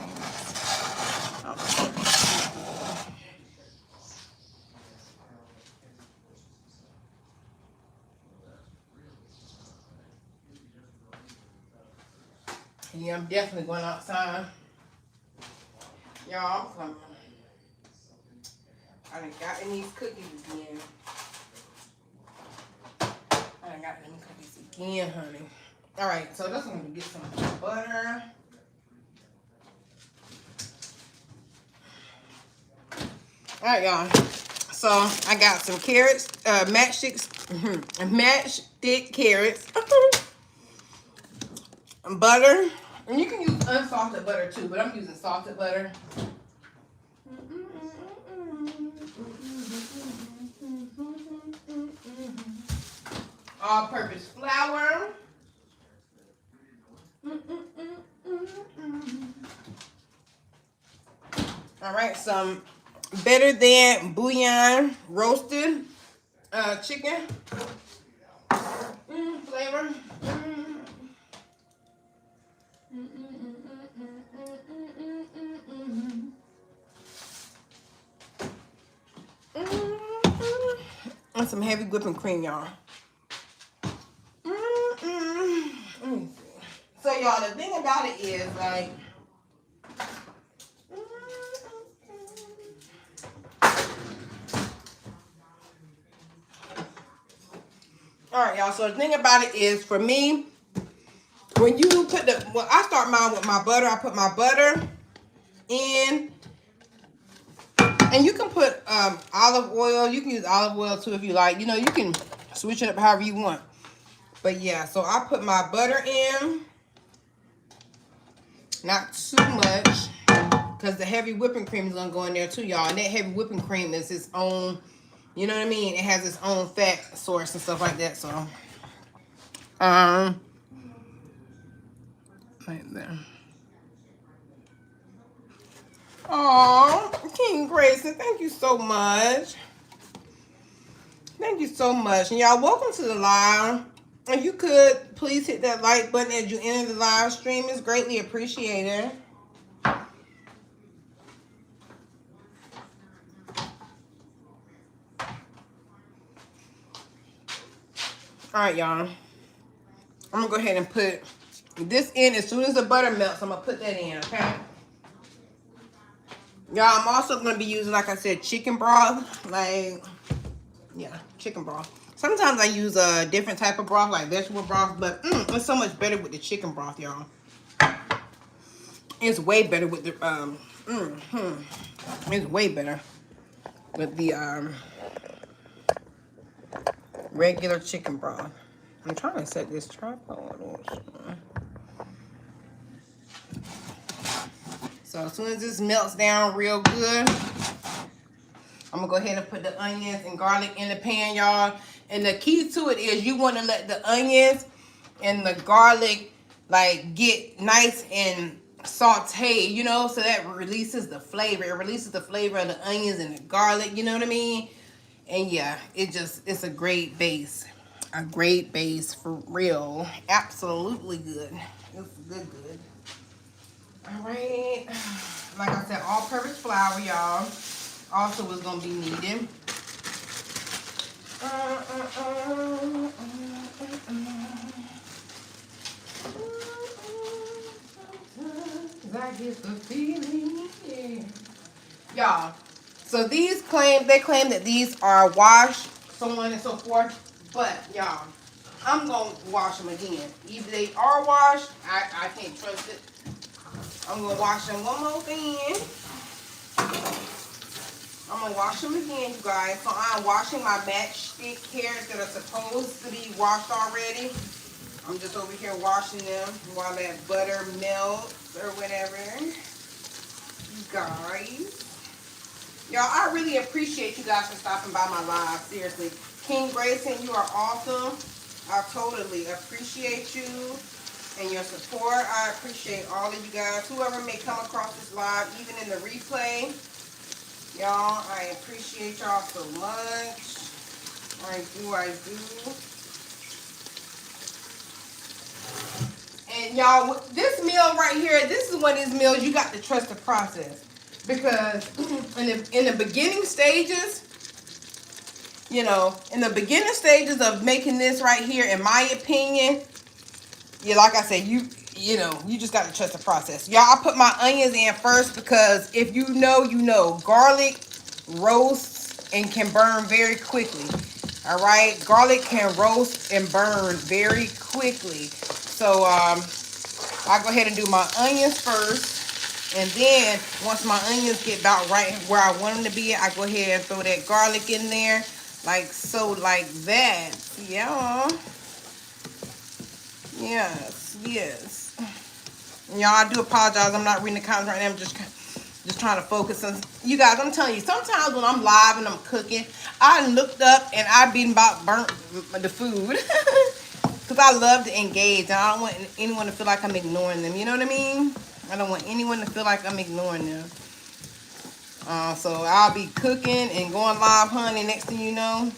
Yeah, I'm definitely going outside. Y'all, I'm coming. I done got in these cookies again. Honey. All right, so that's gonna get some butter. All right, y'all. So I got some carrots, matchstick carrots, butter, and you can use unsalted butter too, but I'm using salted butter. All-purpose flour. All right, some Better Than Bouillon roasted chicken flavor. And some heavy whipping cream, y'all. So, y'all, the thing about it is, like, all right, y'all. So the thing about it is, for me, when you put I start mine with my butter. I put my butter in, and you can put olive oil. You can use olive oil too if you like. You can switch it up however you want. But yeah, so I put my butter in. Not too much, because the heavy whipping cream is gonna go in there too, y'all. And that heavy whipping cream is its own, you know what I mean? It has its own fat source and stuff like that. So, right there. Oh, King Grayson, thank you so much. Thank you so much. And y'all, welcome to the live. If you could, please hit that like button as you enter the live stream. It's greatly appreciated. All right, y'all. I'm going to go ahead and put this in as soon as the butter melts. I'm going to put that in, okay? Y'all, I'm also going to be using, like I said, chicken broth. Like, yeah, chicken broth. Sometimes I use a different type of broth, like vegetable broth, but it's so much better with the chicken broth, y'all. It's way better with the, it's way better with the, regular chicken broth. I'm trying to set this tripod on. So as soon as this melts down real good, I'm gonna go ahead and put the onions and garlic in the pan, y'all. And the key to it is you want to let the onions and the garlic like get nice and sauteed, you know, so that releases the flavor. It releases the flavor of the onions and the garlic, you know what I mean? And yeah, it's a great base. A great base for real. Absolutely good. It's good. All right. Like I said, all-purpose flour, y'all. Also is going to be needed. I get the feeling, yeah. Y'all, so they claim that these are washed, so on and so forth. But y'all, I'm gonna wash them again. Either they are washed, I can't trust it. I'm gonna wash them one more thing. I'm gonna wash them again, you guys. So I'm washing my matchstick carrots that are supposed to be washed already. I'm just over here washing them while that butter melts or whatever. You guys. Y'all, I really appreciate you guys for stopping by my live. Seriously. King Grayson, you are awesome. I totally appreciate you and your support. I appreciate all of you guys. Whoever may come across this live, even in the replay. Y'all, I appreciate y'all so much. I do. And y'all, this meal right here, this is one of these meals you got to trust the process. Because in the beginning stages, you know, in the beginning stages of making this right here, in my opinion, yeah, like I said, you know, you just got to trust the process. Y'all, I put my onions in first because if you know, you know, garlic roasts and can burn very quickly. All right, garlic can roast and burn very quickly. So I go ahead and do my onions first, and then once my onions get about right where I want them to be, I go ahead and throw that garlic in there, like so, like that. Yeah. Yes. Y'all, I do apologize. I'm not reading the comments right now. I'm just trying to focus on you guys. I'm telling you, sometimes when I'm live and I'm cooking, I looked up and I been about burnt the food because I love to engage and I don't want anyone to feel like I'm ignoring them. You know what I mean? I don't want anyone to feel like I'm ignoring them. So I'll be cooking and going live, honey. Next thing you know,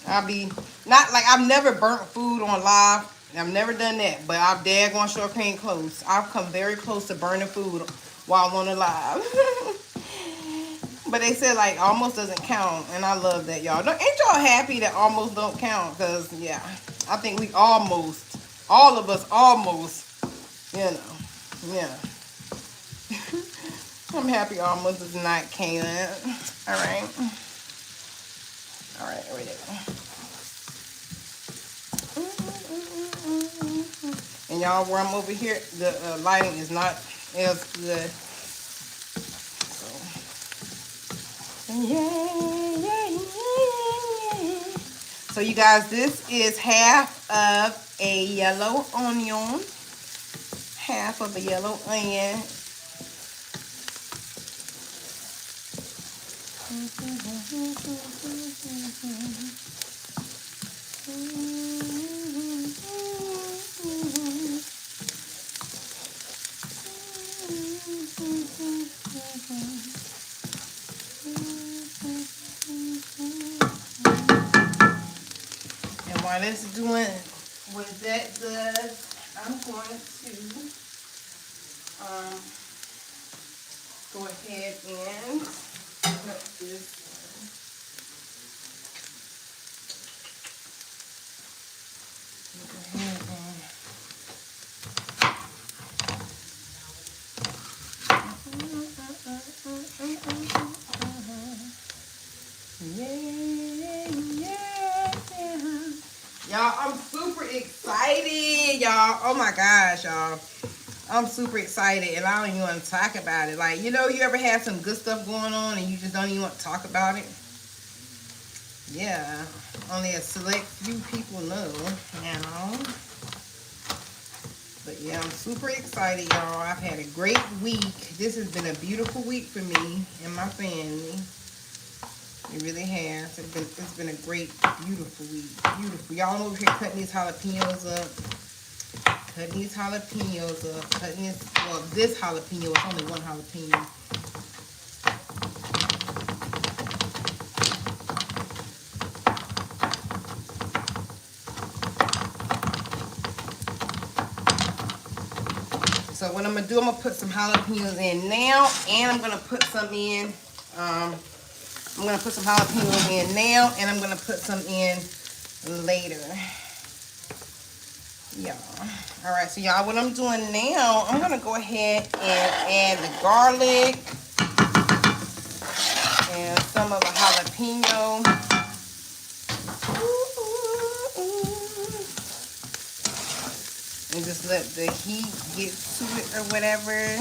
I'll be not like I've never burnt food on live. I've never done that, but I've daggone sure came close. I've come very close to burning food while I'm on the live. But they said like almost doesn't count, and I love that, y'all. Ain't y'all happy that almost don't count? Cause yeah, I think we almost, all of us almost, you know, yeah. I'm happy almost does not count. All right, right there. And y'all, where I'm over here, the lighting is not as good. So, yeah. So you guys, this is half of a yellow onion. half of a yellow onion. And while that's doing what that does, I'm going to go ahead and put this. Y'all, I'm super excited, y'all. Oh my gosh, y'all. I'm super excited, and I don't even want to talk about it. Like, you know, you ever had some good stuff going on and you just don't even want to talk about it? Yeah, only a select few people know, you know. But yeah, I'm super excited, y'all. I've had a great week. This has been a beautiful week for me and my family. It really has. It's been a great, beautiful week. Beautiful. Y'all, I'm over here cutting these jalapenos up. Cutting these jalapenos up. Cutting this, well, this jalapeno, it's only one jalapeno. So what I'm going to do, I'm going to put some jalapenos in now, and I'm going to put some in, I'm going to put some jalapenos in now, and I'm going to put some in later. Y'all. All right, so y'all, what I'm doing now, I'm going to go ahead and add the garlic and some of the jalapeno. And just let the heat get to it or whatever.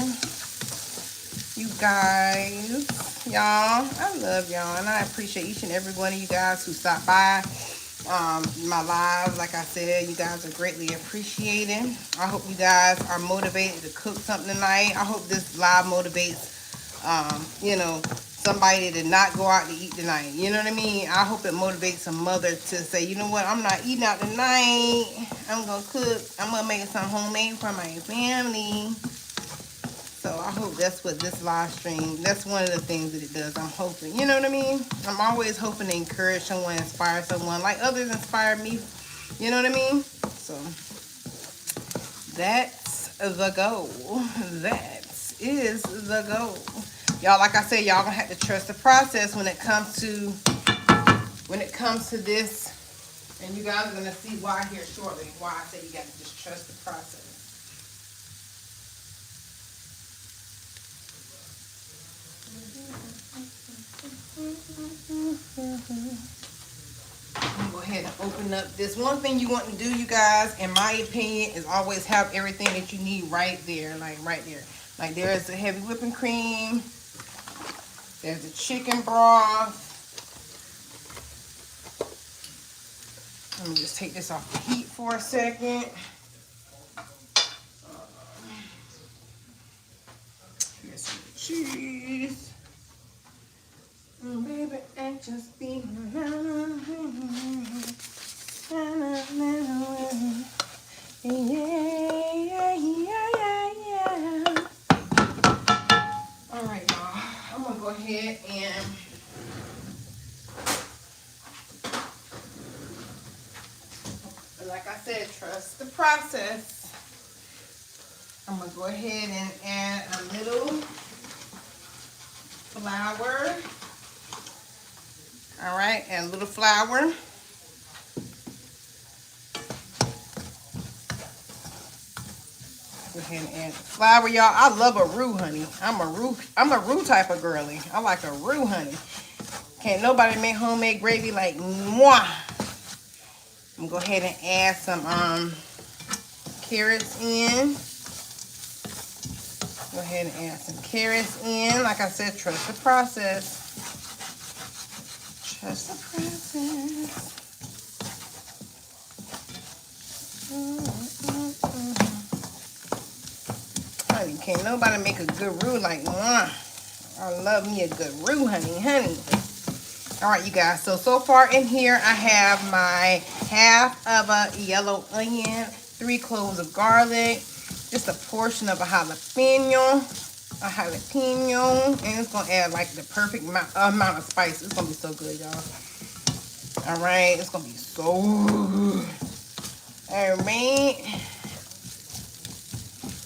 You guys, y'all, I love y'all, and I appreciate each and every one of you guys who stopped by my live. Like I said, you guys are greatly appreciated. I hope you guys are motivated to cook something tonight. I hope this live motivates, you know, somebody to not go out to eat tonight. You know what I mean? I hope it motivates a mother to say, you know what, I'm not eating out tonight. I'm going to cook. I'm going to make some homemade for my family. So I hope that's what this live stream, that's one of the things that it does. I'm hoping, you know what I mean? I'm always hoping to encourage someone, inspire someone, like others inspire me. You know what I mean? So that's the goal. That is the goal. Y'all, like I said, y'all gonna have to trust the process when it comes to this. And you guys are gonna see why here shortly. Why I say you got to just trust the process. I'm gonna go ahead and open up this. One thing you want to do, you guys, in my opinion, is always have everything that you need right there, like right there. Like there's the heavy whipping cream. There's the chicken broth. Let me just take this off the heat for a second. Here's some cheese. Baby, I just be yeah. All right, y'all. I'm gonna go ahead and like I said, trust the process. I'm gonna go ahead and add a little flour. All right, add a little flour. Go ahead and add the flour, y'all. I love a roux, honey. I'm a roux type of girly. I like a roux, honey. Can't nobody make homemade gravy like moi. I'm gonna go ahead and add some carrots in. Go ahead and add some carrots in. Like I said, trust the process. Trust the process. Can't nobody make a good roux like mwah. I love me a good roux, honey. All right, you guys. So far in here, I have my half of a yellow onion, 3 cloves of garlic, just a portion of a jalapeno, and it's gonna add like the perfect amount of spice. It's gonna be so good, y'all. All right, it's gonna be so good.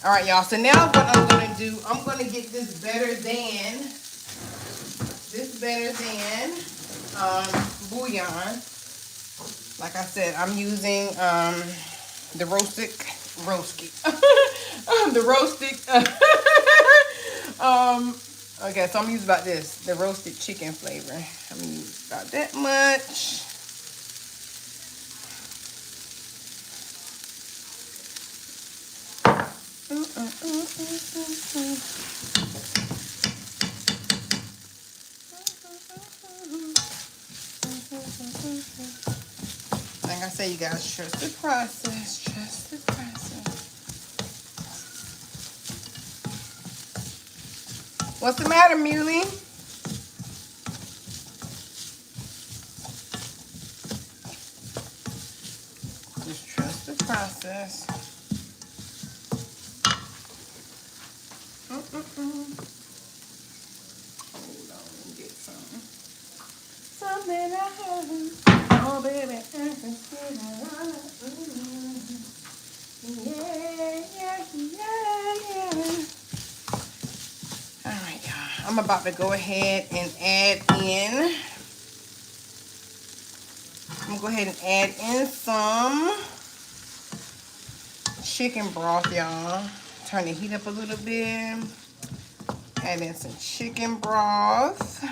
All right, y'all. So now what I'm gonna do, I'm gonna get this better than bouillon. Like I said, I'm using the roasted okay, so I'm using about the roasted chicken flavor. I'm gonna use about that much. Like I say, you guys, trust the process. Trust the process. What's the matter, Muley? Just trust the process. Hold on, let me get some. Something I haven't. Oh, baby, I can see yeah. All right, y'all. I'm about to go ahead and add in. Some chicken broth, y'all. Turn the heat up a little bit. Add in some chicken broth.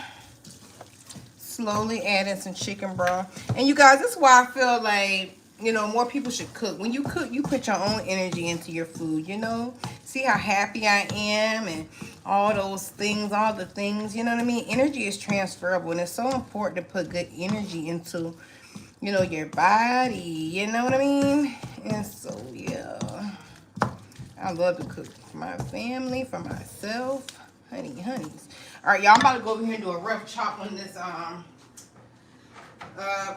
Slowly add in some chicken broth. And you guys, this is why I feel like, you know, more people should cook. When you cook, you put your own energy into your food, you know. See how happy I am and all those things, all the things, you know what I mean? Energy is transferable, and it's so important to put good energy into, you know, your body, you know what I mean? And so, yeah. I love to cook for my family, for myself. Honeys. All right, y'all, I'm about to go over here and do a rough chop on this,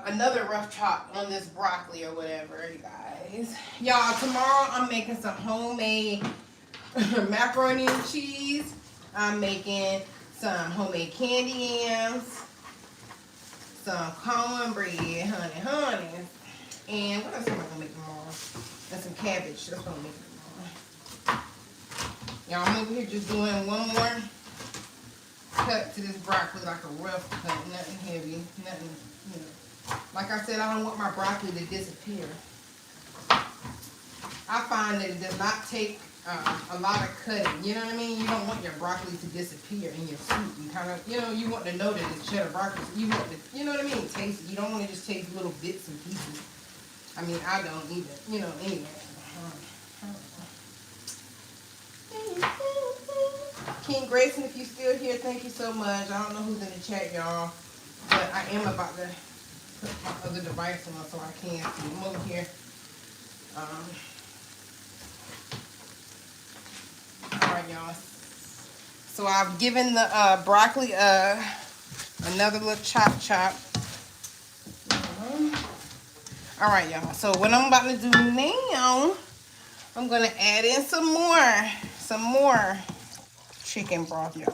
another rough chop on this broccoli or whatever, you guys. Y'all, tomorrow I'm making some homemade macaroni and cheese. I'm making some homemade candy yams, some cornbread, honey. And what else am I gonna make tomorrow? And some cabbage. That's what I'm making tomorrow. Y'all, I'm over here just doing one more cut to this broccoli, like a rough cut, nothing heavy, nothing, you know. Like I said, I don't want my broccoli to disappear. I find that it does not take a lot of cutting. You know what I mean? You don't want your broccoli to disappear in your soup. You kind of, you know, you want to know that it's cheddar broccoli. You want to, you know what I mean? Taste it. You don't want to just taste little bits and pieces. I mean, I don't either. You know, anyway. King Grayson, if you're still here, thank you so much. I don't know who's in the chat, y'all, but I am about to put my other device on so I can see them over here. All right, y'all. So I've given the broccoli another little chop. All right, y'all. So what I'm about to do now, I'm gonna add in some more chicken broth, y'all.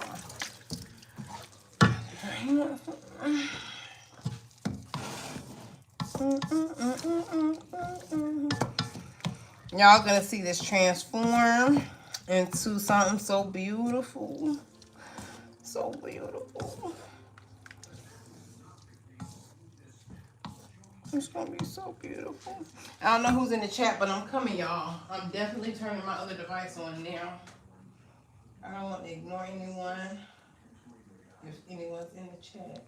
Y'all gonna see this transform into something so beautiful. So beautiful. It's gonna be so beautiful. I don't know who's in the chat, but I'm coming, y'all. I'm definitely turning my other device on now. I don't want to ignore anyone. If anyone's in the chat.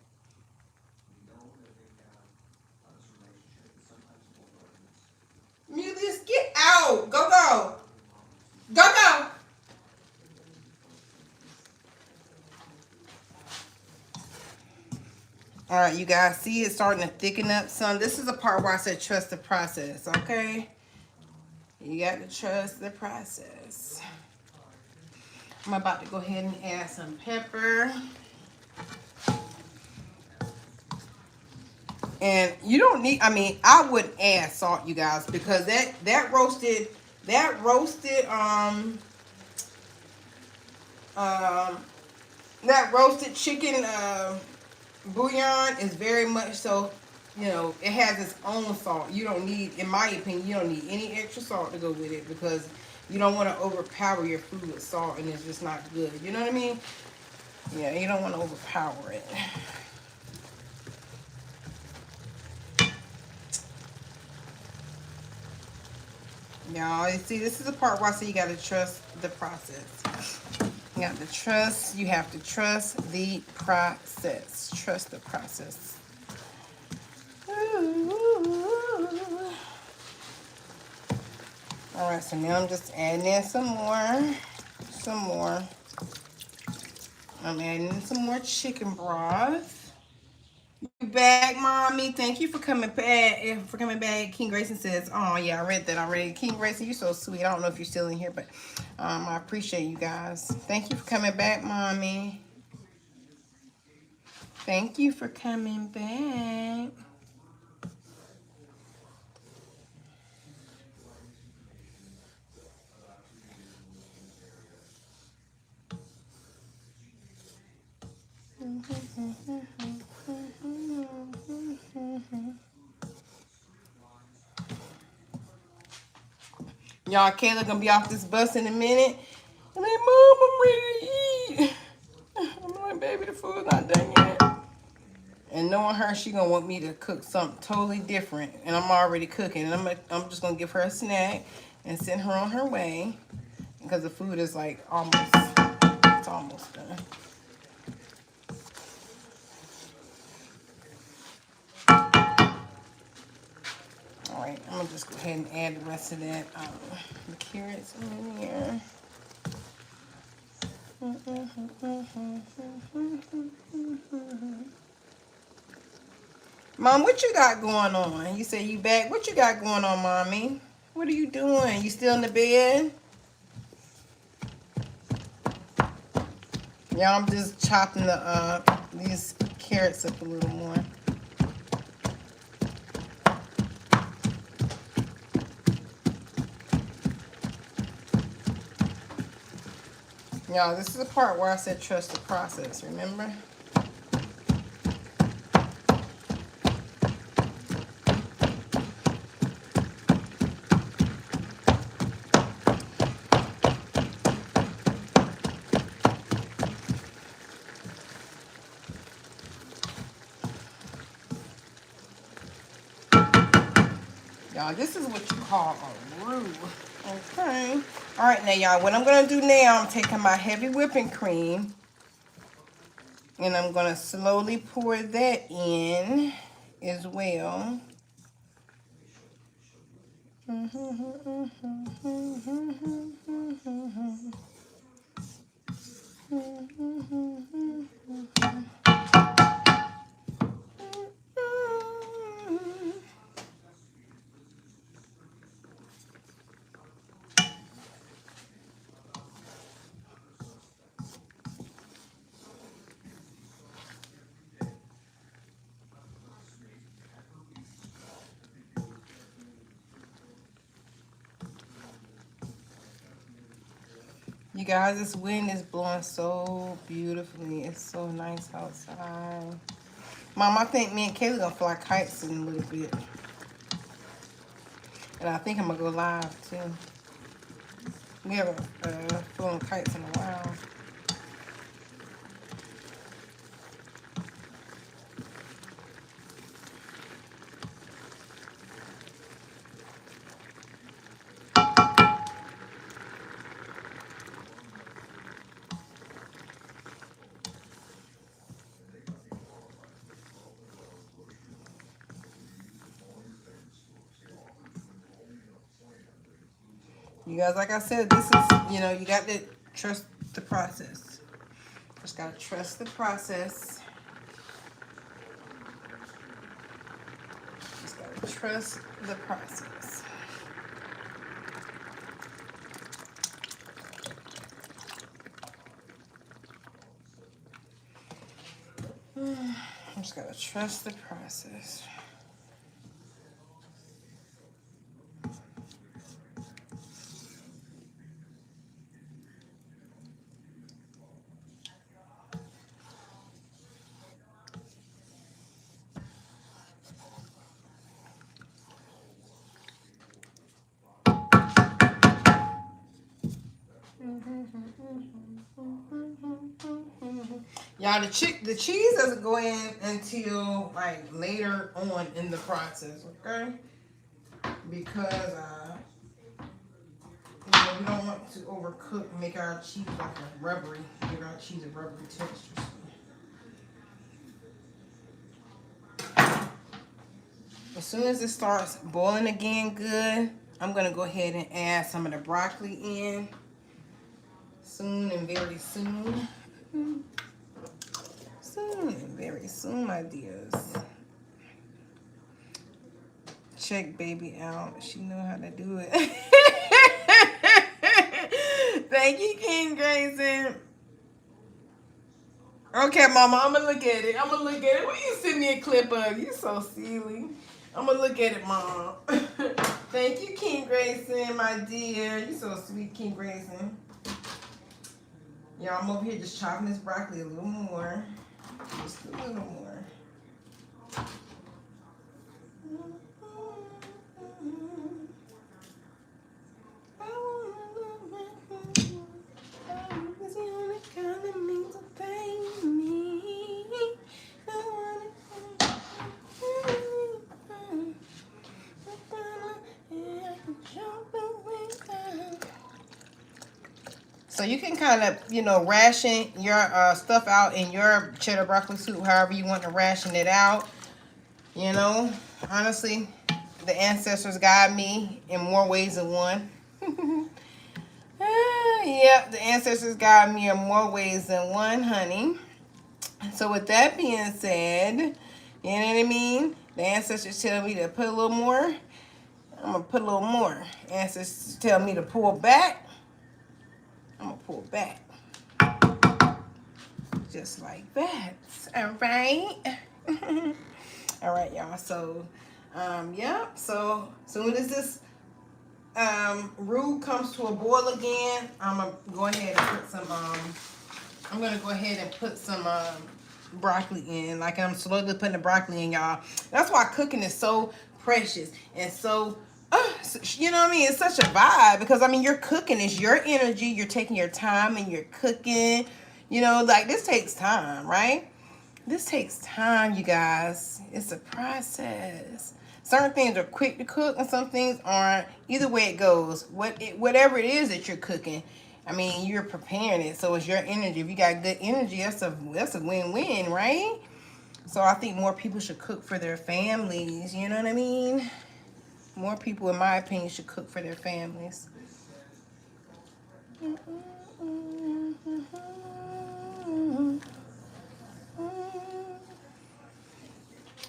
Mulius, get out. Go. All right, you guys see it's starting to thicken up some. This is the part where I said trust the process, okay? You got to trust the process. I'm about to go ahead and add some pepper. And you don't need, I mean, I wouldn't add salt, you guys, because that roasted um that roasted chicken bouillon is very much so, you know, it has its own salt. You don't need, in my opinion, you don't need any extra salt to go with it, because you don't want to overpower your food with salt and it's just not good. You know what I mean? Yeah, you don't want to overpower it. Y'all, you see, this is the part where I say you got to trust the process. You have to trust the process. Trust the process. All right, so now I'm just adding in some more. I'm adding in some more chicken broth. You back, mommy? Thank you for coming back. King Grayson says, "Oh yeah, I read that already." King Grayson, you're so sweet. I don't know if you're still in here, but I appreciate you guys. Thank you for coming back, mommy. Thank you for coming back. Y'all, Kayla gonna be off this bus in a minute. I'm like, Mom, I'm ready to eat. I'm like, baby, the food's not done yet. And knowing her, she gonna want me to cook something totally different, and I'm already cooking. And I'm just gonna give her a snack and send her on her way, because the food is like it's almost done. All right, I'm gonna just go ahead and add the rest of that the carrots in here. Mom, what you got going on? You say you back. What you got going on, Mommy? What are you doing? You still in the bed? Yeah, I'm just chopping these carrots up a little more. Y'all, this is the part where I said trust the process, remember? Y'all, this is what you call a roux. Okay. All right, now, y'all, what I'm going to do now, I'm taking my heavy whipping cream, and I'm going to slowly pour that in as well. You guys, this wind is blowing so beautifully. It's so nice outside. Mom, I think me and Kayla gonna fly kites in a little bit. And I think I'm gonna go live too. We haven't flown kites in a while. You guys, like I said, this is, you know, you got to trust the process. Just got to trust the process. Just got to trust the process. just gotta trust the process. Y'all, the cheese doesn't go in until like later on in the process, okay? Because we don't want to overcook and make our cheese like a rubbery, give our cheese a rubbery texture. As soon as it starts boiling again good, I'm gonna go ahead and add some of the broccoli in. Soon and very soon. Soon and very soon, my dears. Check baby out. She know how to do it. Thank you, King Grayson. Okay, Mama, I'm gonna look at it. I'm gonna look at it. Why you send me a clip of? You so silly. I'm gonna look at it, Mom. Thank you, King Grayson, my dear. You so sweet, King Grayson. Y'all, I'm over here just chopping this broccoli a little more. Just a little more. So you can kind of, ration your stuff out in your cheddar broccoli soup however you want to ration it out. Honestly, the ancestors guide me in more ways than one. Yeah, the ancestors guide me in more ways than one, honey. So with that being said, you know what I mean? The ancestors tell me to put a little more. I'm going to put a little more. Ancestors tell me to pull back. I'm going to pull back. Just like that. All right. All right, y'all. So, yeah. So, soon as this roux comes to a boil again, I'm going to go ahead and put some, broccoli in. Like, I'm slowly putting the broccoli in, y'all. That's why cooking is so precious and so, you know what I mean? It's such a vibe because, you're cooking. It's your energy. You're taking your time and you're cooking. Like, this takes time, right? This takes time, you guys. It's a process. Certain things are quick to cook and some things aren't. Either way it goes. Whatever it is that you're cooking, you're preparing it. So it's your energy. If you got good energy, that's a win-win, right? So I think more people should cook for their families. You know what I mean? More people, in my opinion, should cook for their families.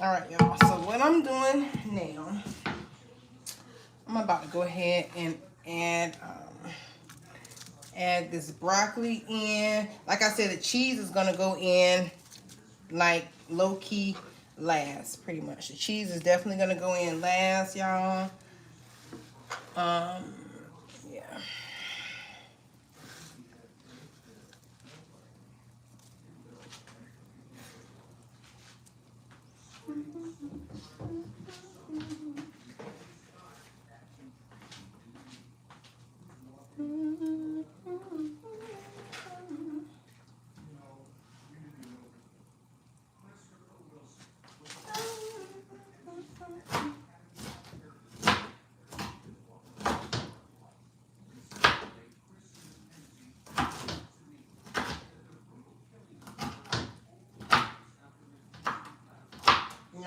All right, y'all. So what I'm doing now, I'm about to go ahead and add this broccoli in. Like I said, the cheese is gonna go in like low key last, pretty much. The cheese is definitely gonna go in last, y'all. Yeah.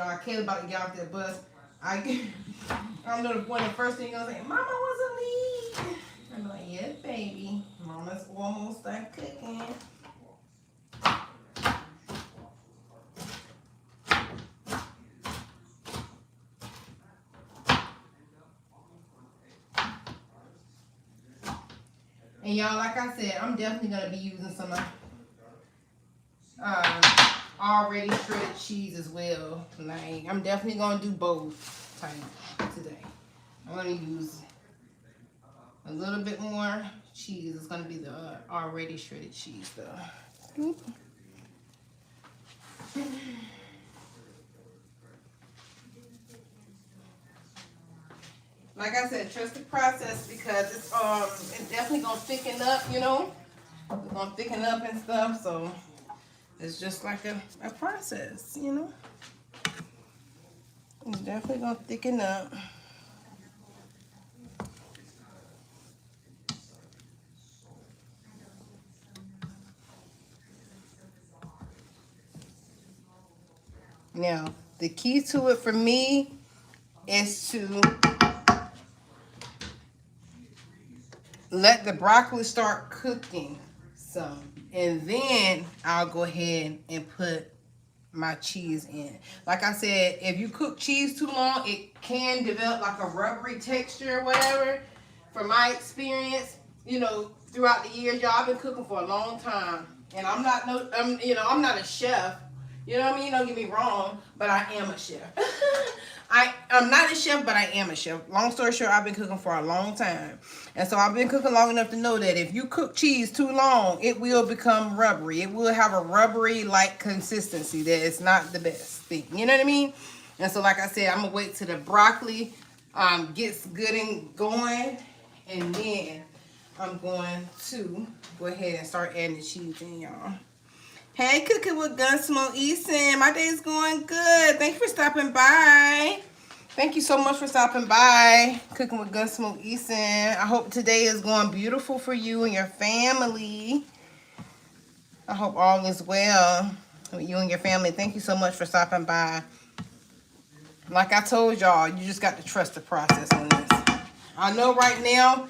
I can't about to get off that bus. I know one of the first things I was like, Mama wasn't late. I'm like, yes, baby. Mama's almost done cooking. And y'all, like I said, I'm definitely gonna be using some already shredded cheese as well. Like, I'm definitely gonna do both type today. I'm gonna use a little bit more cheese. It's gonna be the already shredded cheese though. Like I said, trust the process because it's definitely gonna thicken up, you know. It's gonna thicken up and stuff, so it's just like a process, you know. It's definitely gonna thicken up. Now, the key to it for me is to let the broccoli start cooking some. And then I'll go ahead and put my cheese in. Like I said, if you cook cheese too long, it can develop like a rubbery texture or whatever. From my experience, you know, throughout the years, y'all, I've been cooking for a long time. And I'm not I'm not a chef. You know what I mean? Don't get me wrong, but I am a chef. I'm not a chef, but I am a chef. Long story short, I've been cooking for a long time. And so I've been cooking long enough to know that if you cook cheese too long, it will become rubbery. It will have a rubbery-like consistency that it's not the best thing. You know what I mean? And so like I said, I'm going to wait till the broccoli gets good and going. And then I'm going to go ahead and start adding the cheese in, y'all. Hey, Cooking with Gunsmoke Easton. My day is going good. Thank you for stopping by. Thank you so much for stopping by. Cooking with Gunsmoke Easton. I hope today is going beautiful for you and your family. I hope all is well with you and your family. Thank you so much for stopping by. Like I told y'all, you just got to trust the process on this. I know right now,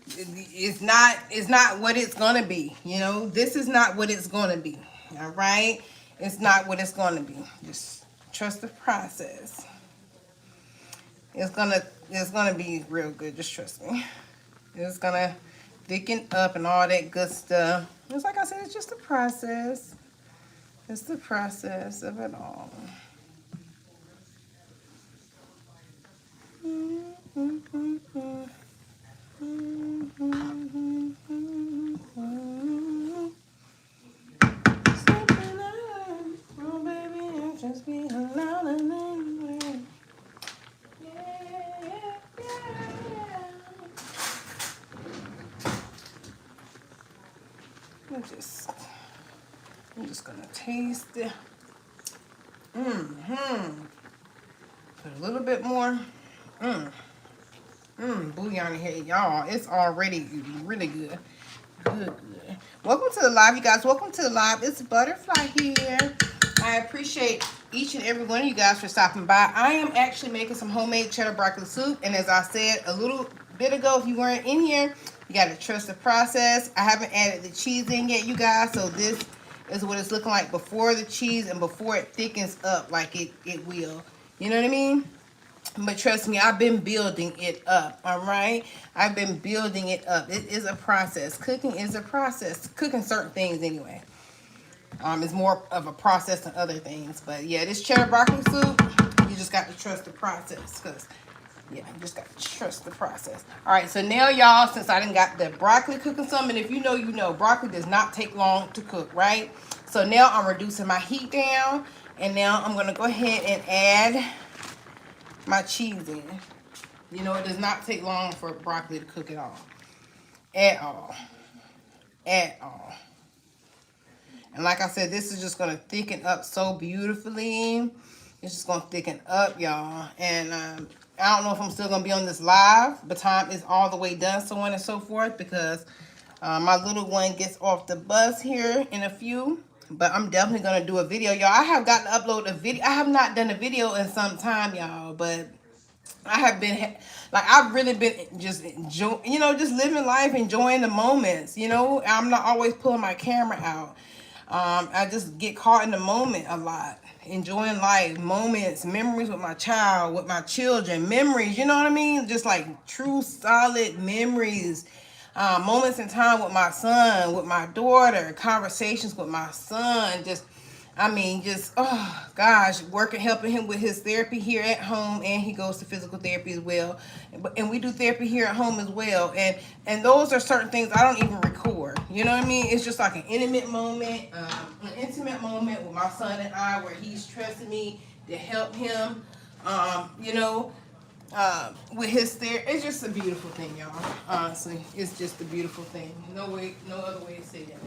it's not what it's gonna be. You know, this is not what it's gonna be. All right, it's not what it's gonna be. Just trust the process. It's gonna be real good. Just trust me. It's gonna thicken up and all that good stuff. It's like I said, it's just a process. It's the process of it all. I'm just gonna taste it. Put a little bit more. Bouillon in here, y'all. It's already really good. Good. Welcome to the live, you guys. Welcome to the live. It's Butterfly here. I appreciate each and every one of you guys for stopping by. I am actually making some homemade cheddar broccoli soup. And as I said a little bit ago, if you weren't in here, you got to trust the process. I haven't added the cheese in yet, you guys. So this is what it's looking like before the cheese and before it thickens up like it will. You know what I mean? But trust me, I've been building it up, all right? I've been building it up. It is a process. Cooking is a process. Cooking certain things anyway. It's more of a process than other things. But yeah, this cheddar broccoli soup, you just got to trust the process. Because, yeah, you just got to trust the process. All right, so now, y'all, since I done got the broccoli cooking some, and if you know, you know, broccoli does not take long to cook, right? So now I'm reducing my heat down. And now I'm going to go ahead and add my cheese in. You know, it does not take long for broccoli to cook at all. At all. At all. And like I said, this is just going to thicken up so beautifully. It's just going to thicken up, y'all. And I don't know if I'm still going to be on this live. The time is all the way done, so on and so forth. Because my little one gets off the bus here in a few. But I'm definitely going to do a video, y'all. I have got to upload a video. I have not done a video in some time, y'all. But I have been, like, I've really been just enjoying, you know, just living life, enjoying the moments, you know. I'm not always pulling my camera out. I just get caught in the moment a lot. Enjoying life, moments, memories with my child, with my children, memories, you know what I mean? Just like true, solid memories. Moments in time with my son, with my daughter, conversations with my son, just I mean, just, oh gosh, working, helping him with his therapy here at home, and he goes to physical therapy as well. And we do therapy here at home as well. And those are certain things I don't even record. You know what I mean? It's just like an intimate moment, with my son and I, where he's trusting me to help him. You know, with his therapy. It's just a beautiful thing, y'all. Honestly, it's just a beautiful thing. No other way to say that.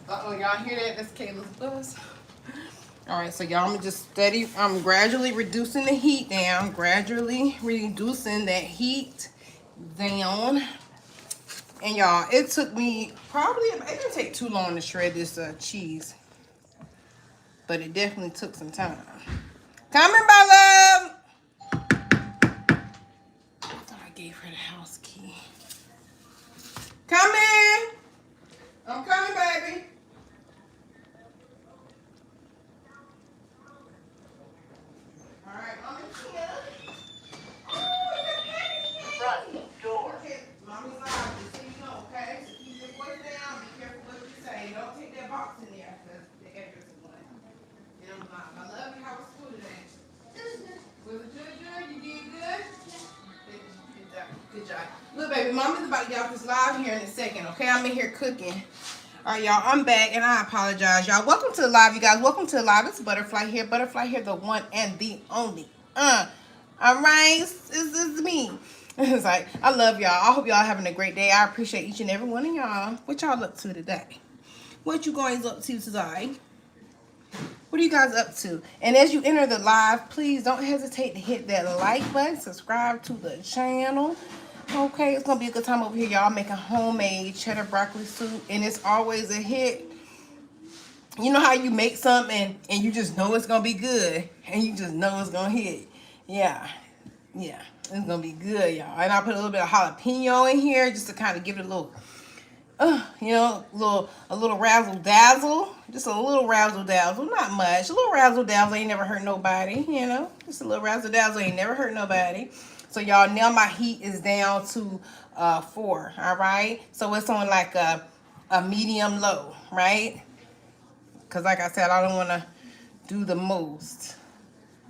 Y'all hear that? That's Kayla's bus. All right, so y'all, I'm gradually reducing the heat down. Gradually reducing that heat down. And y'all, it took me it didn't take too long to shred this cheese. But it definitely took some time. Coming, my love. I thought I gave her the house key. Come in. I'm coming, baby. All right, I'm in here. Oh, you're petty. Front door. Okay, mommy's live, just so you know, okay? So keep your voice down. Be careful what you say. Don't take that box in there, because the address is one. And I'm live. I love you. How was school today? Was it good? You did good? Good job. Look, baby, Mama's about to get off this live here in a second, okay? I'm in here cooking. All right, y'all, I'm back, and I apologize, y'all. Welcome to the live, you guys. Welcome to the live. It's Butterfly here. Butterfly here, the one and the only. All right, it's me. It's like, I love y'all. I hope y'all having a great day. I appreciate each and every one of y'all. What y'all up to today? What you guys up to today? What are you guys up to? And as you enter the live, please don't hesitate to hit that like button. Subscribe to the channel. Okay, it's going to be a good time over here, y'all. Making homemade cheddar broccoli soup. And it's always a hit. You know how you make something and you just know it's going to be good. And you just know it's going to hit. Yeah. It's going to be good, y'all. And I put a little bit of jalapeno in here just to kind of give it a little... a little razzle dazzle, just a little razzle dazzle, not much. A little razzle dazzle ain't never hurt nobody, just a little razzle dazzle ain't never hurt nobody. So y'all, now my heat is down to 4, all right? So it's on like a medium low, right? Because like I said, I don't want to do the most.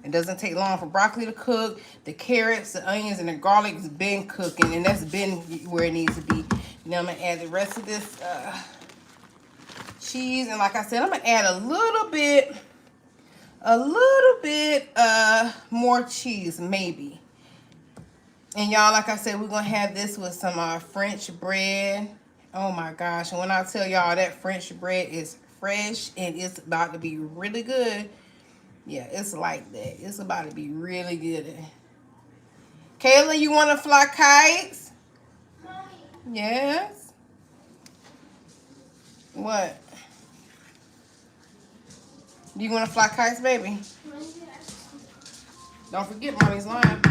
It doesn't take long for broccoli to cook. The carrots, the onions, and the garlic has been cooking, and that's been where it needs to be. Now I'm going to add the rest of this cheese. And like I said, I'm going to add a little bit more cheese, maybe. And y'all, like I said, we're going to have this with some French bread. Oh my gosh. And when I tell y'all that French bread is fresh and it's about to be really good. Yeah, it's like that. It's about to be really good. Kayla, you want to fly kites? Mommy. Yes? What? Do you want to fly kites, baby? Don't forget, Mommy's lying.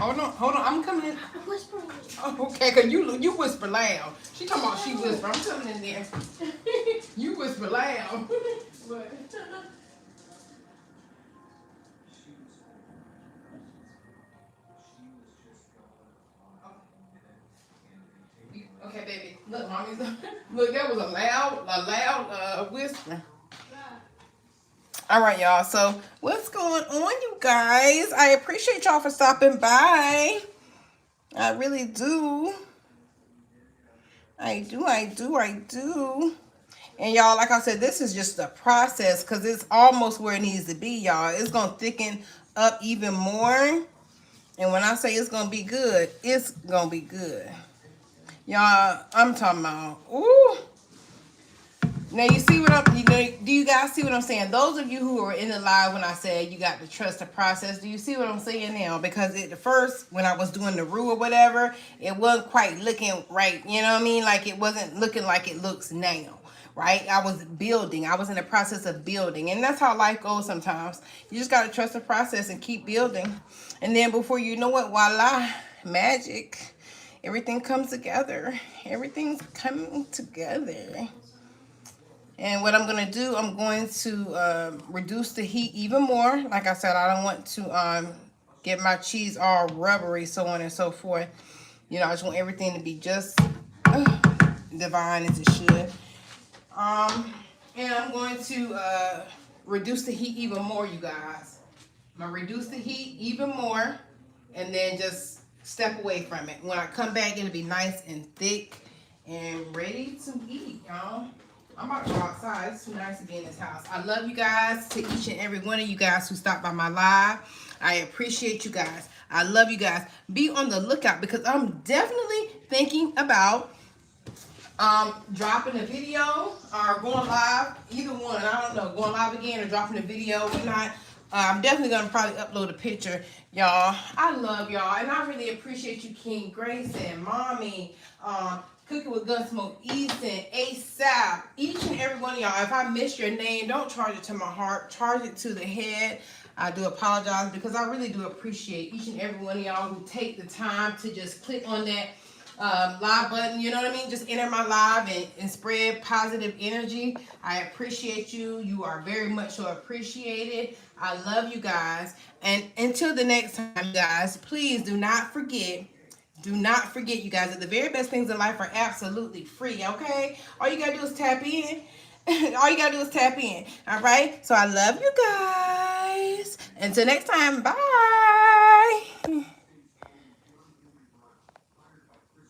Hold on. I'm coming in. I'm whispering. Oh, okay, because you whisper loud. She talking about she whisper. I'm coming in there. You whisper loud. What? Okay, baby. Look, Mommy's. Look, that was a loud whisper. All right, y'all. So, what's going on, you guys? I appreciate y'all for stopping by. I really do. I do. And y'all, like I said, this is just a process because it's almost where it needs to be, y'all. It's going to thicken up even more. And when I say it's going to be good, it's going to be good. Y'all, I'm talking about, ooh. Now, you see what do you guys see what I'm saying? Those of you who are in the live when I said you got to trust the process, do you see what I'm saying now? Because at first, when I was doing the roux or whatever, it wasn't quite looking right. You know what I mean? Like, it wasn't looking like it looks now, right? I was building. I was in the process of building. And that's how life goes sometimes. You just got to trust the process and keep building. And then before you know it, voila, magic. Everything comes together. Everything's coming together. And what I'm going to do, I'm going to reduce the heat even more. Like I said, I don't want to get my cheese all rubbery, so on and so forth. I just want everything to be just divine as it should. And I'm going to reduce the heat even more, you guys. I'm going to reduce the heat even more and then just step away from it. When I come back, it'll be nice and thick and ready to eat, y'all. I'm about to go outside. It's too nice to be in this house. I love you guys. To each and every one of you guys who stopped by my live, I appreciate you guys. I love you guys. Be on the lookout because I'm definitely thinking about dropping a video or going live. Either one. I don't know. Going live again or dropping a video. Or not. I'm definitely going to probably upload a picture, y'all. I love y'all. And I really appreciate you, King Grayson, Mommy, Cooking with Gunsmoke, Easton, ASAP, each and every one of y'all. If I missed your name, don't charge it to my heart. Charge it to the head. I do apologize because I really do appreciate each and every one of y'all who take the time to just click on that live button, you know what I mean? Just enter my live and spread positive energy. I appreciate you. You are very much so appreciated. I love you guys. And until the next time, guys, please do not forget, you guys, that the very best things in life are absolutely free, okay? All you gotta do is tap in. All you gotta do is tap in, all right? So I love you guys. Until next time, bye.